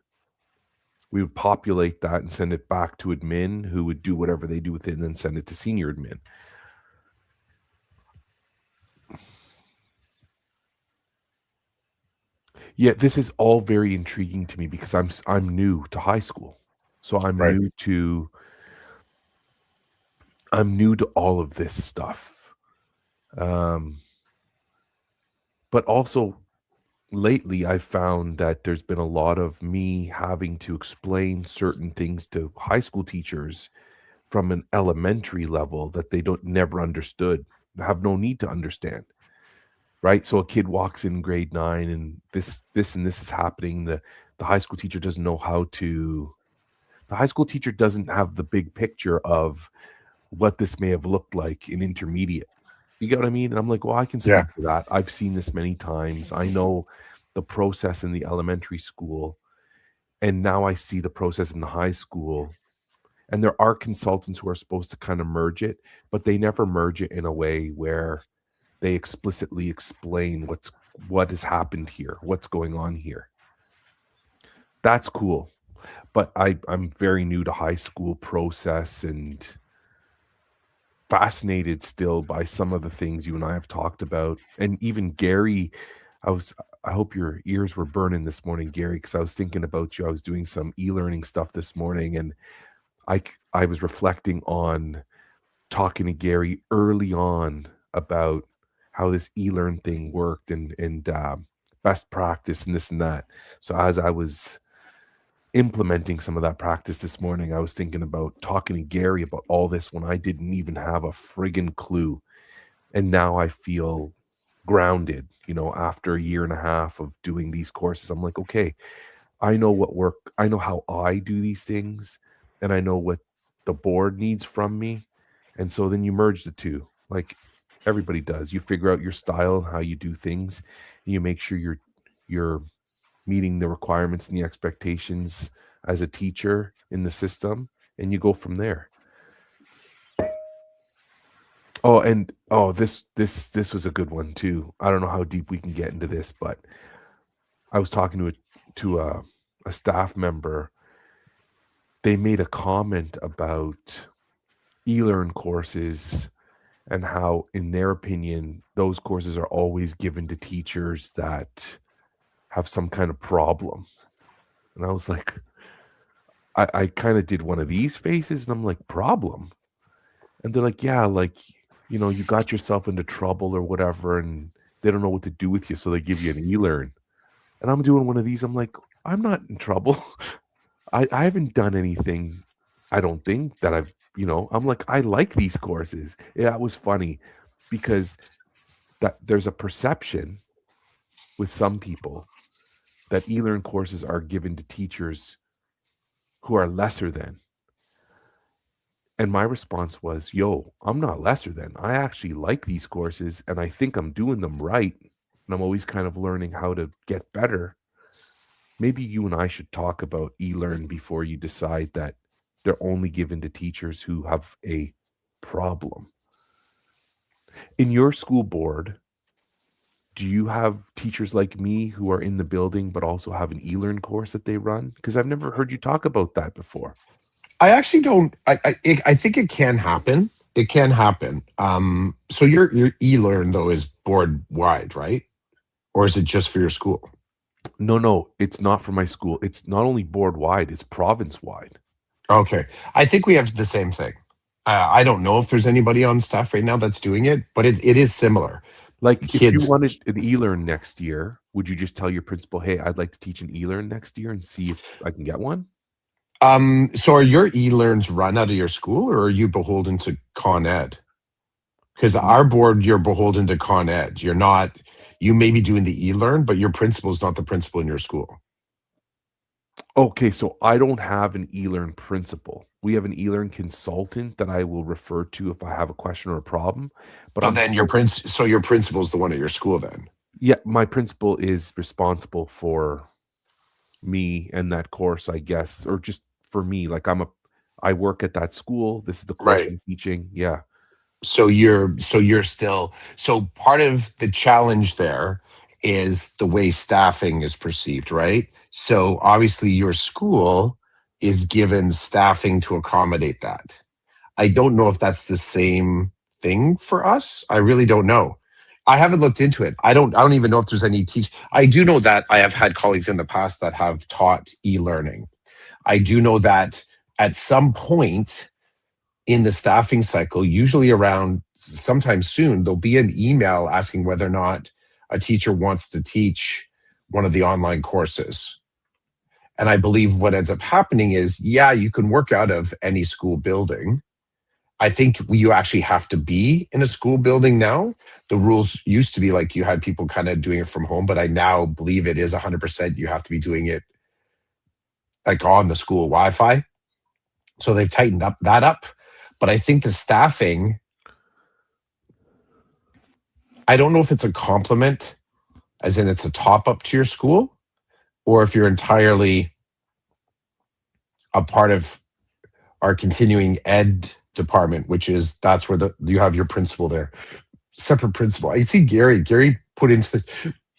populate that and send it back to admin, who would do whatever they do with it and then send it to senior admin. Yeah, this is all very intriguing to me because I'm new to high school. So I'm Right. new to all of this stuff. But also lately I've found that there's been a lot of me having to explain certain things to high school teachers from an elementary level that they never understood, have no need to understand. Right? So a kid walks in grade 9 and this and this is happening. The high school teacher doesn't know how to the high school teacher doesn't have the big picture of what this may have looked like in intermediate. You get what I mean? And I'm like, well, I can Yeah. speak to that. I've seen this many times. I know the process in the elementary school, and now I see the process in the high school. And there are consultants who are supposed to kind of merge it, but they never merge it in a way where they explicitly explain what has happened here, what's going on here. That's cool. But I'm very new to high school process and fascinated still by some of the things you and I have talked about. And even Gary, I hope your ears were burning this morning, Gary, because I was thinking about you. I was doing some e-learning stuff this morning, and I was reflecting on talking to Gary early on about how this e-learn thing worked and best practice and this and that. So as I was implementing some of that practice this morning, I was thinking about talking to Gary about all this when I didn't even have a friggin' clue. And now I feel grounded, after a year and a half of doing these courses. I'm like, okay, I know what work, I know how I do these things, and I know what the board needs from me. And so then you merge the two, like everybody does. You figure out your style, how you do things, and you make sure you're meeting the requirements and the expectations as a teacher in the system, and you go from there. Oh, and this was a good one too. I don't know how deep we can get into this, but I was talking to a staff member. They made a comment about e-learn courses and how, in their opinion, those courses are always given to teachers that have some kind of problem. And I was like, I kind of did one of these faces, and I'm like, problem? And they're like, yeah, like, you got yourself into trouble or whatever, and they don't know what to do with you, so they give you an e-learn. And I'm doing one of these. I'm like, I'm not in trouble. I haven't done anything, I don't think, that I'm like, I like these courses. Yeah, it was funny because that there's a perception with some people that e-learn courses are given to teachers who are lesser than. And my response was, yo, I'm not lesser than. I actually like these courses and I think I'm doing them right. And I'm always kind of learning how to get better. Maybe you and I should talk about e-learn before you decide that they're only given to teachers who have a problem. In your school board, do you have teachers like me who are in the building but also have an e-learn course that they run? Because I've never heard you talk about that before. I actually don't. I think it can happen. It can happen. So your e-learn though is board wide, right? Or is it just for your school? No, it's not for my school. It's not only board wide, it's province wide. Okay, I think we have the same thing. I don't know if there's anybody on staff right now that's doing it, but it is similar. Like if you Kids. wanted an e-learn next year, would you just tell your principal, hey, I'd like to teach an e-learn next year and see if I can get one? So are your e-learns run out of your school, or are you beholden to Con Ed? Because our board, you're beholden to Con Ed. You're not. You may be doing the e-learn, but your principal is not the principal in your school. Okay, so I don't have an e-learn principal. We have an e-learn consultant that I will refer to if I have a question or a problem. But So I'm then still, so your principal is the one at your school then. yeah, my principal is responsible for me and that course, I guess, or just for me. Like I work at that school. This is the course Right. I'm teaching. Yeah. So you're still, so part of the challenge there is the way staffing is perceived, right? So obviously your school is given staffing to accommodate that. I don't know if that's the same thing for us. I really don't know. I haven't looked into it. I don't even know if there's any teach. I do know that I have had colleagues in the past that have taught e-learning. I do know that at some point in the staffing cycle, usually around sometime soon, there'll be an email asking whether or not a teacher wants to teach one of the online courses. And I believe what ends up happening is, yeah, you can work out of any school building. I think you actually have to be in a school building now. The rules used to be like you had people kind of doing it from home, but I now believe it is 100% you have to be doing it like on the school Wi-Fi. So they've tightened up that up. But I think the staffing, I don't know if it's a compliment, as in it's a top up to your school, or if you're entirely a part of our continuing ed department, which is that's where you have your principal there, separate principal. I see Gary put into the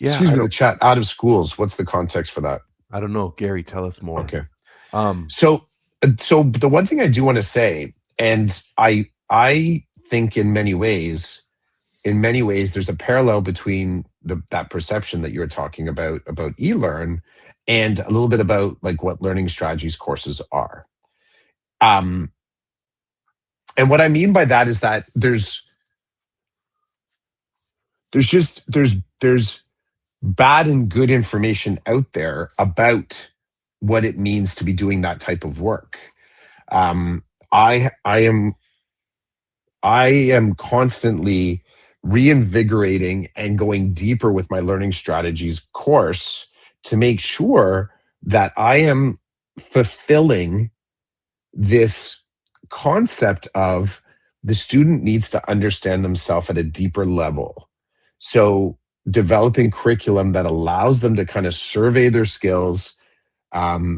Yeah, I the don't chat, out of schools. What's the context for that? I don't know. Gary, tell us more. Okay. Um, So the one thing I do want to say, and I think in many ways, there's a parallel between that perception that you were talking about eLearn, and a little bit about like what learning strategies courses are. Um, and what I mean by that is that there's bad and good information out there about what it means to be doing that type of work. Um, I am constantly reinvigorating and going deeper with my learning strategies course to make sure that I am fulfilling this concept of the student needs to understand themselves at a deeper level. So developing curriculum that allows them to kind of survey their skills,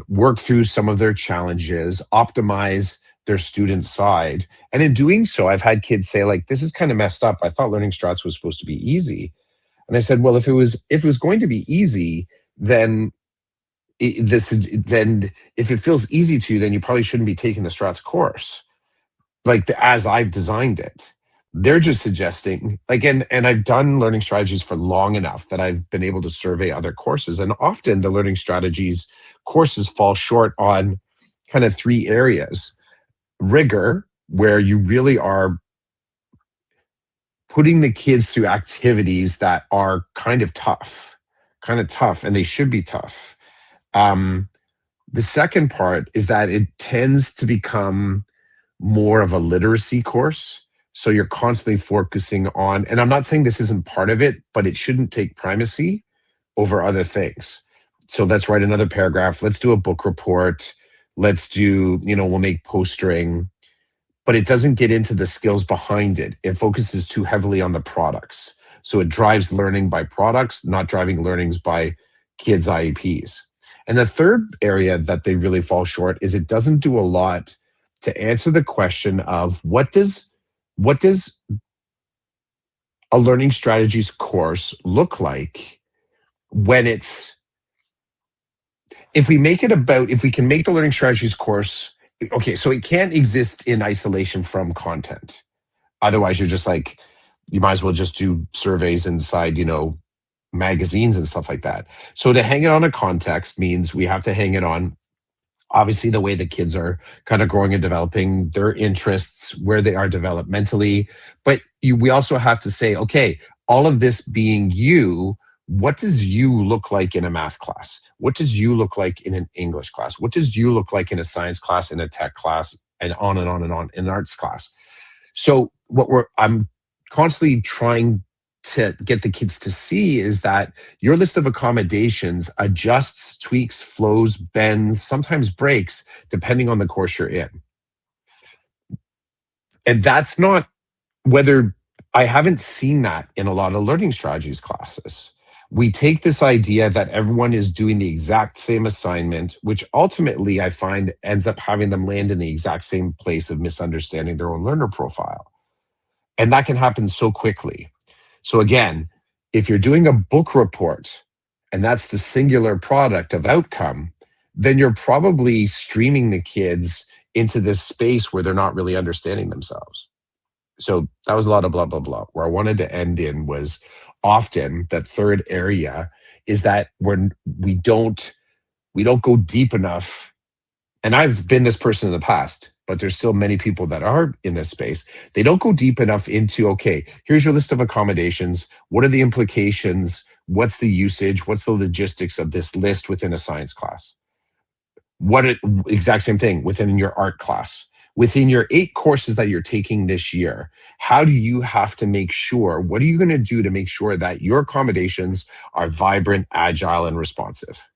work through some of their challenges, optimize their student side. And in doing so, I've had kids say, like, this is kind of messed up. I thought learning strats was supposed to be easy. And I said, well, if it was going to be easy, then then if it feels easy to you, then you probably shouldn't be taking the strats course, like as I've designed it. They're just suggesting, like, and I've done learning strategies for long enough that I've been able to survey other courses. And often the learning strategies courses fall short on kind of three areas: rigor, where you really are putting the kids through activities that are kind of tough, and they should be tough. Um, the second part is that it tends to become more of a literacy course. So you're constantly focusing on, and I'm not saying this isn't part of it, but it shouldn't take primacy over other things. So let's write another paragraph. Let's do a book report. Let's do, we'll make postering, but it doesn't get into the skills behind it. It focuses too heavily on the products. So it drives learning by products, not driving learnings by kids' IEPs. And the third area that they really fall short is it doesn't do a lot to answer the question of what does a learning strategies course look like when if we can make the learning strategies course, okay, so it can't exist in isolation from content. Otherwise, you're just like, you might as well just do surveys inside, magazines and stuff like that. So to hang it on a context means we have to hang it on, obviously, the way the kids are kind of growing and developing, their interests, where they are developmentally. But we also have to say, okay, all of this being you, what does you look like in a math class? What does you look like in an English class? What does you look like in a science class, in a tech class, and on and on and on in an arts class? So I'm constantly trying to get the kids to see is that your list of accommodations adjusts, tweaks, flows, bends, sometimes breaks, depending on the course you're in. And that's not whether I haven't seen that in a lot of learning strategies classes. We take this idea that everyone is doing the exact same assignment, which ultimately I find ends up having them land in the exact same place of misunderstanding their own learner profile. And that can happen so quickly. So again, if you're doing a book report and that's the singular product of outcome, then you're probably streaming the kids into this space where they're not really understanding themselves. So that was a lot of blah, blah, blah. Where I wanted to end in was often that third area is that we don't go deep enough. And I've been this person in the past, but there's still many people that are in this space. They don't go deep enough into, okay, here's your list of accommodations. What are the implications? What's the usage? What's the logistics of this list within a science class? Exact same thing within your art class. Within your 8 courses that you're taking this year, how do you have to make sure, what are you going to do to make sure that your accommodations are vibrant, agile, and responsive?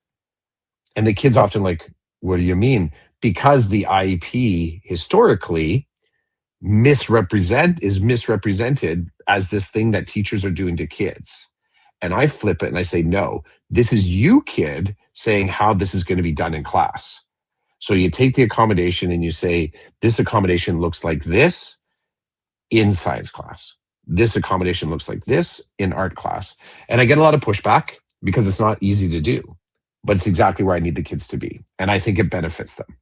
And the kids often like, what do you mean? because the IEP historically is misrepresented as this thing that teachers are doing to kids. And I flip it and I say, no, this is you, kid, saying how this is going to be done in class. So you take the accommodation and you say, this accommodation looks like this in science class. This accommodation looks like this in art class. And I get a lot of pushback because it's not easy to do, but it's exactly where I need the kids to be. And I think it benefits them.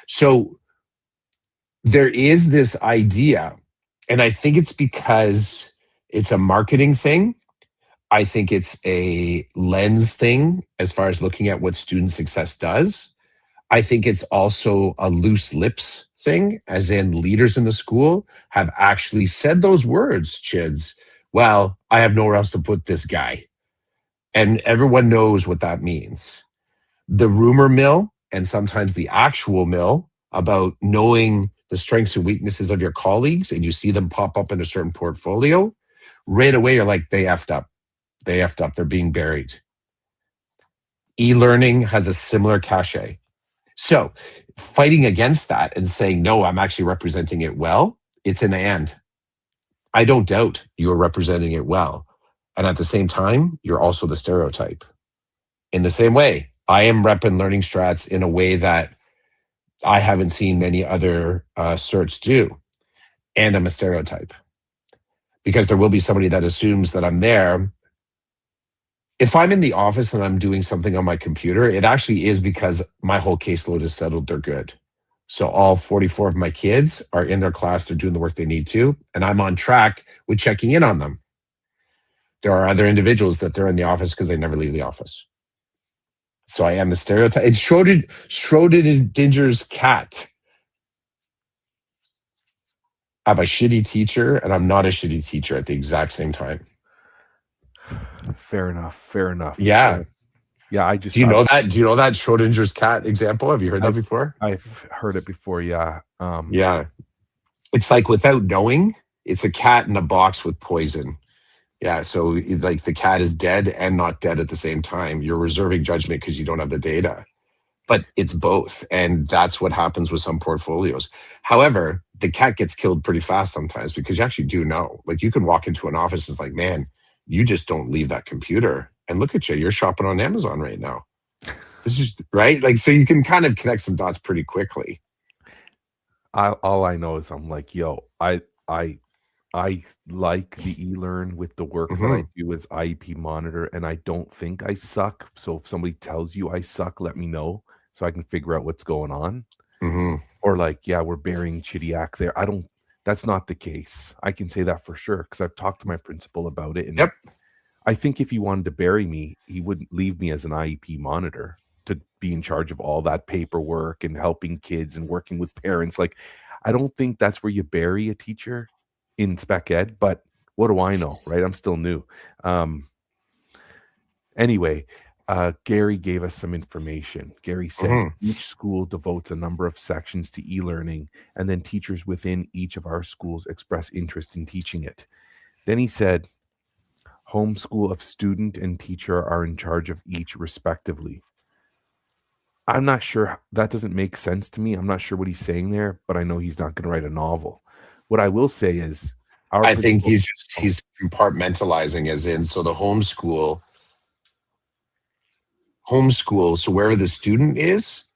So there is this idea, and I think it's because it's a marketing thing. I think it's a lens thing as far as looking at what student success does. I think it's also a loose lips thing, as in leaders in the school have actually said those words, Chids. Well, I have nowhere else to put this guy. And everyone knows what that means. The rumor mill and sometimes the actual mill about knowing the strengths and weaknesses of your colleagues, and you see them pop up in a certain portfolio, right away you're like, they effed up. They effed up. They're being buried. E-learning has a similar cachet. So fighting against that and saying, no, I'm actually representing it well, it's an and. I don't doubt you're representing it well. And at the same time, you're also the stereotype. In the same way, I am repping learning strats in a way that I haven't seen many other certs do. And I'm a stereotype. Because there will be somebody that assumes that I'm there. If I'm in the office and I'm doing something on my computer, it actually is because my whole caseload is settled. They're good. So all 44 of my kids are in their class. They're doing the work they need to. And I'm on track with checking in on them. There are other individuals that they're in the office because they never leave the office. So I am the stereotype. It's Schrodinger's cat. I'm a shitty teacher and I'm not a shitty teacher at the exact same time. Fair enough. Fair enough. Yeah. Yeah. I just Do you know that? Do you know that Schrodinger's cat example? Have you heard that before? I've heard it before. Yeah. Yeah. It's like without knowing, it's a cat in a box with poison. Yeah. So like the cat is dead and not dead at the same time. You're reserving judgment because you don't have the data. But it's both. And that's what happens with some portfolios. However, the cat gets killed pretty fast sometimes because you actually do know. Like you can walk into an office and it's like, man, you just don't leave that computer. And look at you, you're shopping on Amazon right now. This is just right. Like, so you can kind of connect some dots pretty quickly. All I know is I'm like, yo, I like the e-learn with the work that I do as IEP monitor, and I don't think I suck. So if somebody tells you I suck, let me know so I can figure out what's going on. Or like, yeah, we're burying Chidiac there. That's not the case. I can say that for sure because I've talked to my principal about it. And Yep. I think if he wanted to bury me, he wouldn't leave me as an IEP monitor to be in charge of all that paperwork and helping kids and working with parents. Like, I don't think that's where you bury a teacher in spec ed, but what do I know, right? I'm still new. Anyway, Gary gave us some information. Gary said each school devotes a number of sections to e-learning, and then teachers within each of our schools express interest in teaching it. Then he said, homeschool of student and teacher are in charge of each respectively. I'm not sure. That doesn't make sense to me. I'm not sure what he's saying there, but I know he's not going to write a novel. What I will say is, I think he's compartmentalizing, as in, so the homeschool. So wherever the student is,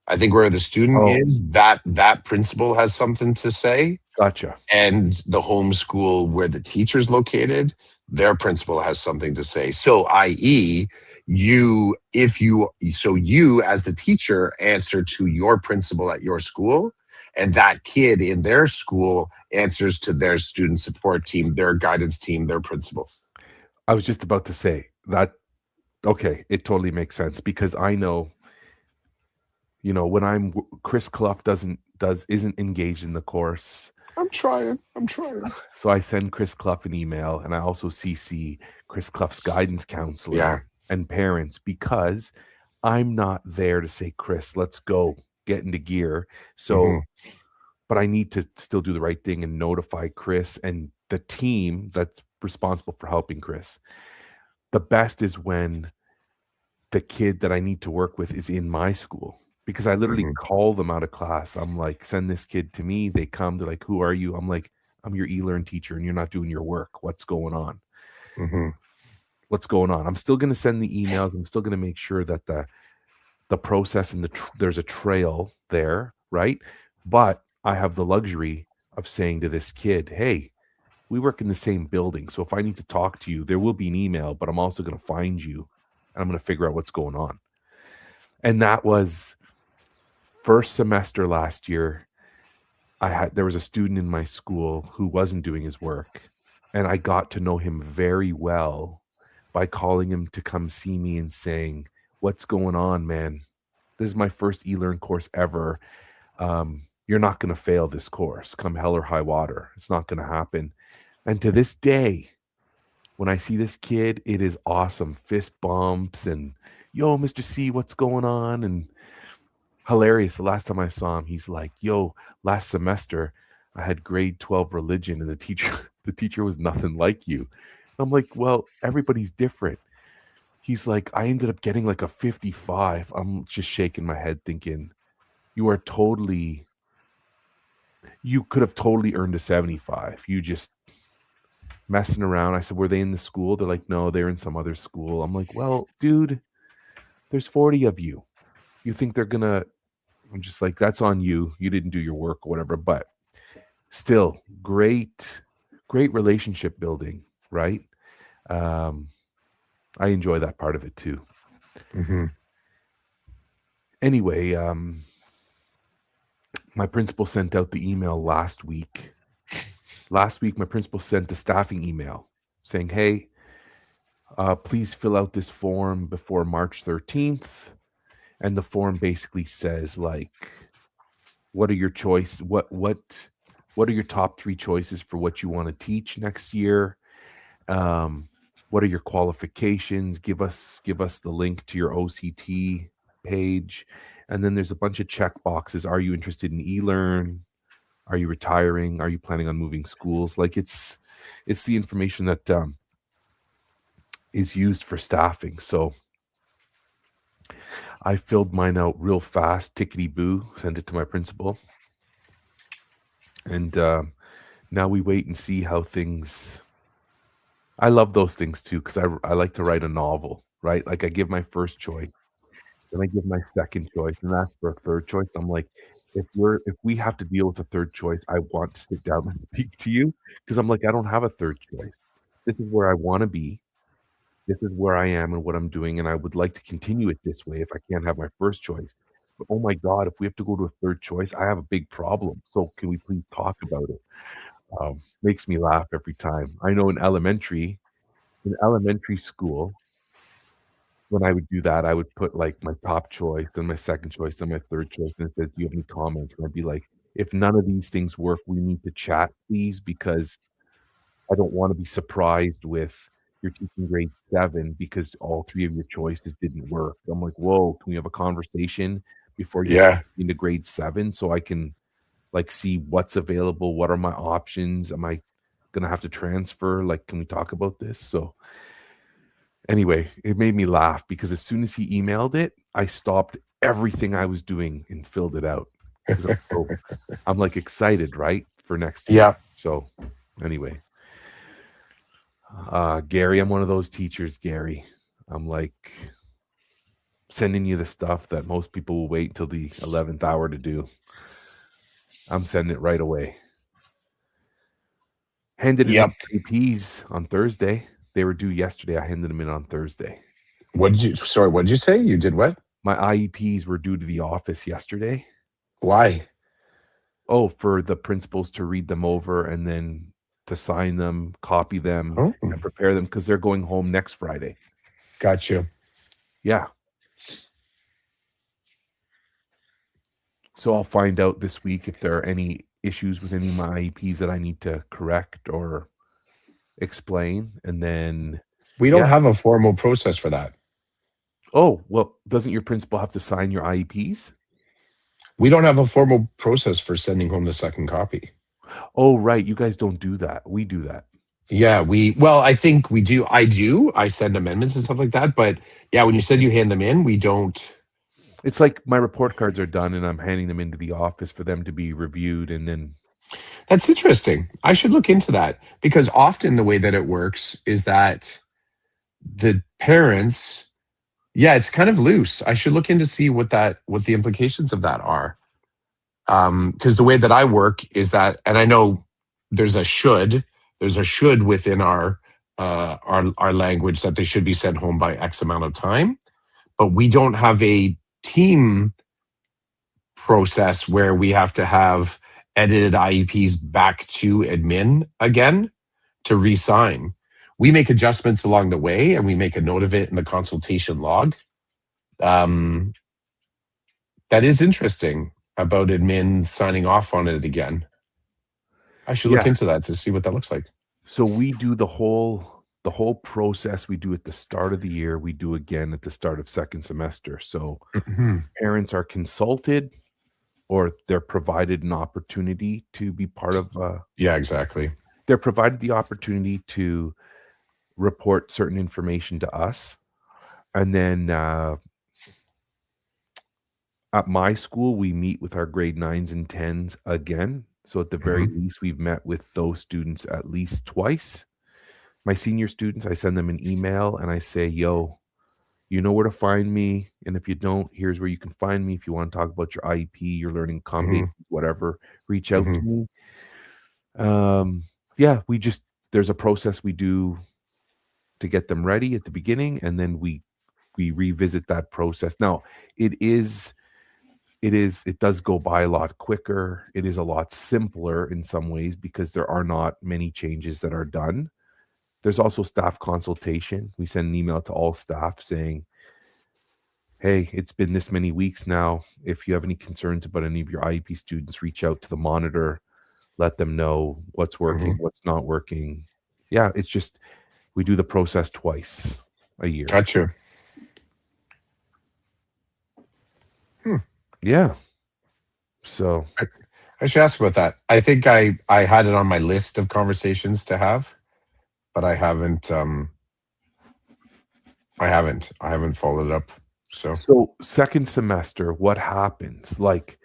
I think where the student is, that principal has something to say. Gotcha. And the homeschool where the teacher's located, their principal has something to say. So, i.e., you as the teacher answer to your principal at your school, and that kid in their school answers to their student support team, their guidance team, their principal. I was just about to say that. Okay, it totally makes sense because I know, when Chris Clough isn't engaged in the course. I'm trying. So I send Chris Clough an email, and I also CC Chris Clough's guidance counselor and parents because I'm not there to say, Chris, let's go get into gear. So, but I need to still do the right thing and notify Chris and the team that's responsible for helping Chris. The best is when the kid that I need to work with is in my school. because I literally Hmm. call them out of class. I'm like, send this kid to me. They come, they're like, who are you? I'm like, I'm your e-learn teacher and you're not doing your work. What's going on? Hmm. What's going on? I'm still going to send the emails. I'm still going to make sure that the process and there's a trail there, right? But I have the luxury of saying to this kid, hey, we work in the same building. So if I need to talk to you, there will be an email, but I'm also going to find you and I'm going to figure out what's going on. And that was first semester last year. There was a student in my school who wasn't doing his work, and I got to know him very well by calling him to come see me and saying, "What's going on, man? This is my first e-learn course ever. You're not going to fail this course, come hell or high water. It's not going to happen." And to this day, when I see this kid, it is awesome. Fist bumps and, "Yo, Mr. C, what's going on?" And hilarious. The last time I saw him, he's like, "Yo, last semester I had grade 12 religion and the teacher the teacher was nothing like you." I'm like, "Well, everybody's different." He's like, "I ended up getting like a 55." I'm just shaking my head thinking, "You are totally you could have totally earned a 75. You just messing around." I said, "Were they in the school?" They're like, "No, they're in some other school." I'm like, "Well, dude, there's 40 of you. You think they're gonna?" I'm just like, "That's on you. You didn't do your work or whatever." But still, great relationship building, right? Um, I enjoy that part of it too. Hmm. Anyway, my principal sent out the email last week. Last week, my principal sent the staffing email saying, "Hey, please fill out this form before March 13th." And the form basically says like, what are your choice? What are your top 3 choices for what you want to teach next year? Um, what are your qualifications? Give us the link to your OCT page. And then there's a bunch of check boxes. Are you interested in e-learn? Are you retiring? Are you planning on moving schools? Like it's the information that is used for staffing. So I filled mine out real fast, tickety boo, sent it to my principal. And now we wait and see how things. I love those things too because I like to write a novel, right? Like I give my first choice, then I give my second choice, and ask for a third choice. I'm like, if we have to deal with a third choice, I want to sit down and speak to you because I'm like, I don't have a third choice. This is where I want to be. This is where I am and what I'm doing, and I would like to continue it this way if I can't have my first choice. But oh my God, if we have to go to a third choice, I have a big problem. So can we please talk about it? Makes me laugh every time. I know in elementary school, when I would do that, I would put, like, my top choice and my second choice and my third choice, and it says, "Do you have any comments?" And I'd be like, "If none of these things work, we need to chat, please, because I don't wanna be surprised with you're teaching grade 7 because all 3 of your choices didn't work." I'm like, "Whoa, can we have a conversation before you Yeah. into grade 7 so I can, like, see what's available? What are my options? Am I gonna have to transfer? Like, can we talk about this?" So anyway, it made me laugh because as soon as he emailed it, I stopped everything I was doing and filled it out because I'm like excited, right, for next year. Yeah. So anyway, Gary, I'm one of those teachers, Gary. I'm like sending you the stuff that most people will wait until the 11th hour to do. I'm sending it right away. Handed in my Yep. IEPs on Thursday. They were due yesterday. I handed them in on Thursday. What did you say? You did what? My IEPs were due to the office yesterday. Why? Oh, for the principals to read them over and then to sign them, copy them, Oh, and prepare them because they're going home next Friday. got you. Yeah. So I'll find out this week if there are any issues with any of my IEPs that I need to correct or explain. And then, We don't yeah. have a formal process for that. Oh, well, doesn't your principal have to sign your IEPs? We don't have a formal process for sending home the second copy. Oh, right. You guys don't do that. We do that. Yeah, well, I think we do. I do. I send amendments and stuff like that. But yeah, when you said you hand them in, we don't. It's like my report cards are done and I'm handing them into the office for them to be reviewed, and then That's interesting. I should look into that because often the way that it works is that the parents, yeah, it's kind of loose. I should look into see what the implications of that are. Because the way that I work is that, and I know there's a should, there's a should within our language that they should be sent home by X amount of time, but we don't have a team process where we have to have edited IEPs back to admin again to re-sign. We make adjustments along the way and we make a note of it in the consultation log. Um, that is interesting about admin signing off on it again. I should look yeah. into that to see what that looks like. So we do the whole process we do at the start of the year, we do again at the start of second semester. So Mhm. parents are consulted or they're provided an opportunity to be part of Yeah, exactly. they're provided the opportunity to report certain information to us. And then at my school, we meet with our grade 9s and 10s again. So at the very Mhm. least, we've met with those students at least twice. My senior students, I send them an email and I say, yo, you know where to find me. And if you don't, here's where you can find me. If you want to talk about your IEP, your learning accommodations, Mhm. whatever, reach out to Mhm. me. Yeah, there's a process we do to get them ready at the beginning, and then we revisit that process. Now, it is it does go by a lot quicker. It is a lot simpler in some ways because there are not many changes that are done. There's also staff consultation. We send an email to all staff saying, "Hey, it's been this many weeks now. If you have any concerns about any of your IEP students, reach out to the monitor, let them know what's working, Mhm. what's not working." Yeah, it's just we do the process twice a year. Gotcha. Hmm. Yeah. So, I should ask about that. I think I had it on my list of conversations to have, but I haven't followed up. So second semester, what happens? Like,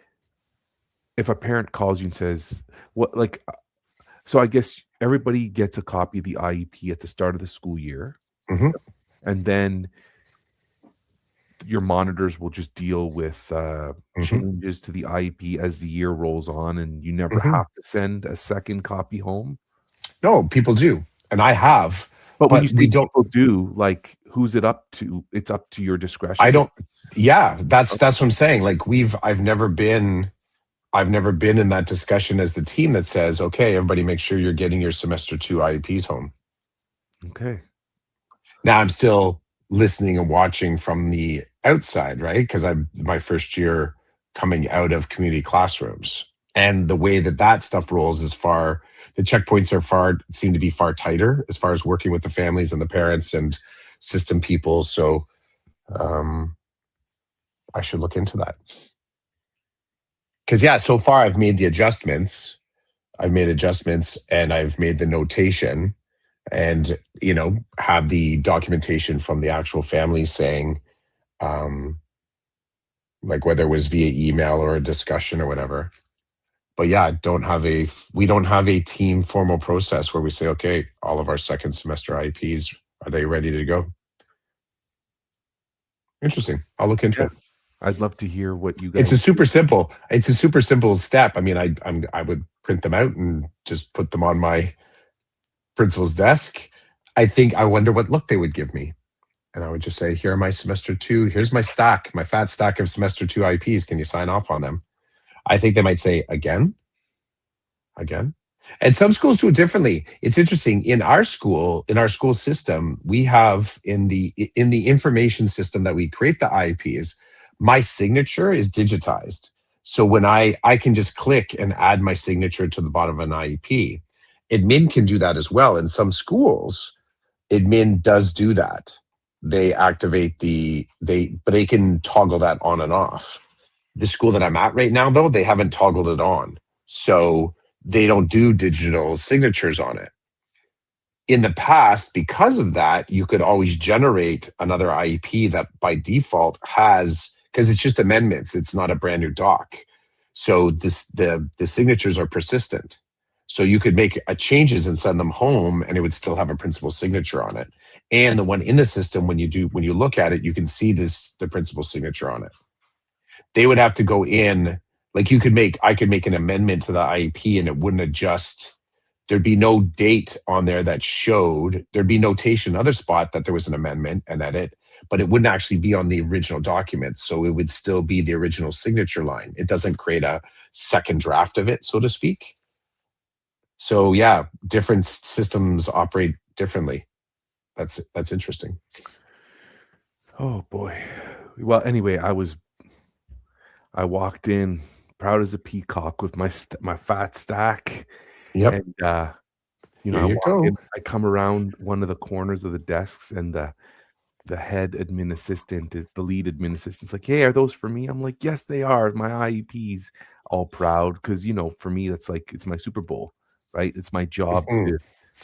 if a parent calls you and says, "What?" Like, so I guess everybody gets a copy of the IEP at the start of the school year, mhm. and then your monitors will just deal with Mhm. changes to the IEP as the year rolls on, and you never Mhm. have to send a second copy home. No, people do, and I have, But when you but we say don't. people do, like, who's it up to? It's up to your I discretion. don't. Yeah, Okay. that's what I'm saying. Like I've never been in that discussion as the team that says, okay, everybody, make sure you're getting your semester two IEPs home. Okay. Now I'm still listening and watching from the outside, right? Because I'm my first year coming out of community classrooms. And the way that that stuff rolls is the checkpoints are seem to be far tighter as far as working with the families and the parents and system people. So um, I should look into that. Because, yeah, so far I've made the adjustments. I've made adjustments and I've made the notation and, have the documentation from the actual families saying, um, like whether it was via email or a discussion or whatever. But yeah, we don't have a team formal process where we say, okay, all of our second semester IPs, are they ready to go? Interesting. I'll look into Yeah. it. I'd love to hear what you It's guys a do. super simple step. I mean, I would print them out and just put them on my principal's desk. I wonder what look they would give me. And I would just say, here are my semester two. Here's my fat stack of semester two IPs. Can you sign off on them? I think they might say again. And some schools do it differently. It's interesting. In our school system, we have in the information system that we create the IEPs, my signature is digitized. So when I can just click and add my signature to the bottom of an IEP. Admin can do that as well. In some schools, admin does do that. They activate but they can toggle that on and off. The school that I'm at right now, though, they haven't toggled it on. So they don't do digital signatures on it. In the past, because of that, you could always generate another IEP that by default has because it's just amendments. It's not a brand new doc. So the signatures are persistent. So you could make changes and send them home, and it would still have a principal signature on it. And the one in the system, when you look at it, you can see the principal signature on it. They would have to go in, like I could make an amendment to the IEP, and it wouldn't adjust. There'd be no date on there that showed. There'd be notation other spot that there was an amendment and edit, but it wouldn't actually be on the original document. So it would still be the original signature line. It doesn't create a second draft of it, so to speak. So yeah, different systems operate differently. That's interesting. Oh boy. Well, anyway, I walked in proud as a peacock with my fat stack. Yep. And Here you go. I come around one of the corners of the desks, and the head admin assistant is the lead admin assistant's like, "Hey, are those for me?" I'm like, "Yes, they are. My IEPs." All proud because for me that's like it's my Super Bowl, right? It's my job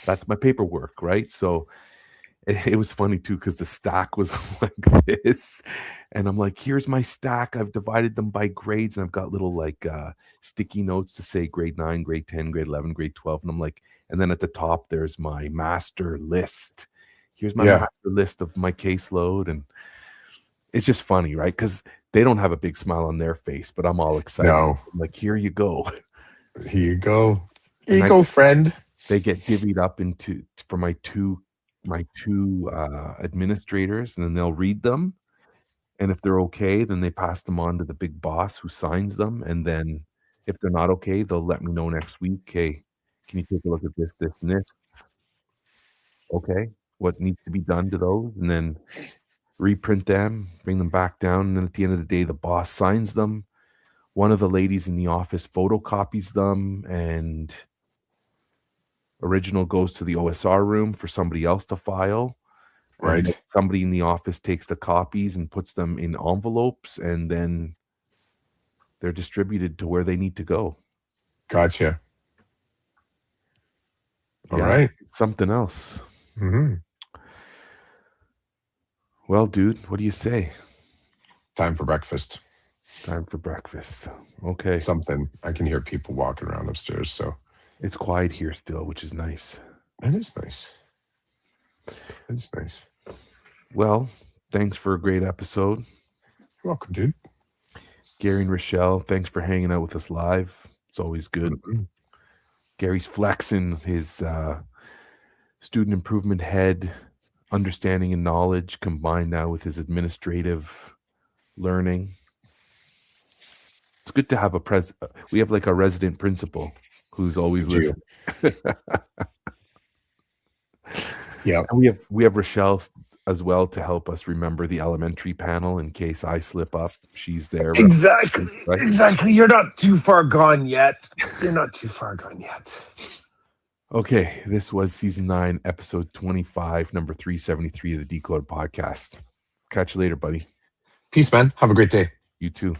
that's my paperwork, right? So it was funny too because the stack was like this, and I'm like, "Here's my stack. I've divided them by grades, and I've got little like sticky notes to say grade 9, grade 10, grade 11, grade 12." And I'm like, and then at the top there's my master list. Here's my master list of my caseload, and it's just funny, right? Because they don't have a big smile on their face, but I'm all excited. No. I'm like, here you go. Here you go. Here you go, friend. They get divvied up for my two administrators, and then they'll read them, and if they're okay, then they pass them on to the big boss who signs them, and then if they're not okay, they'll let me know next week, "Hey, can you take a look at this, and this?" Okay, what needs to be done to those, and then reprint them, bring them back down, and then at the end of the day, the boss signs them. One of the ladies in the office photocopies them, and original goes to the OSR room for somebody else to file. Right. And somebody in the office takes the copies and puts them in envelopes, and then they're distributed to where they need to go. Gotcha. All right. Something else. Mm-hmm. Well, dude, what do you say? Time for breakfast. Time for breakfast. Okay. Something. I can hear people walking around upstairs, so it's quiet here still, which is nice. It is nice. It's nice. Well, thanks for a great episode. You're welcome, dude. Gary and Rochelle, thanks for hanging out with us live. It's always good. Mm-hmm. Gary's flexing his student improvement head, understanding and knowledge combined now with his administrative learning. It's good to have we have like a resident principal who's always listening. Yeah. And we have Rochelle as well to help us remember the elementary panel in case I slip up. She's there. Exactly. Right? Exactly. You're not too far gone yet. You're not too far gone yet. Okay. This was season 9, episode 25, number 373 of the Decode Podcast. Catch you later, buddy. Peace, man. Have a great day. You too.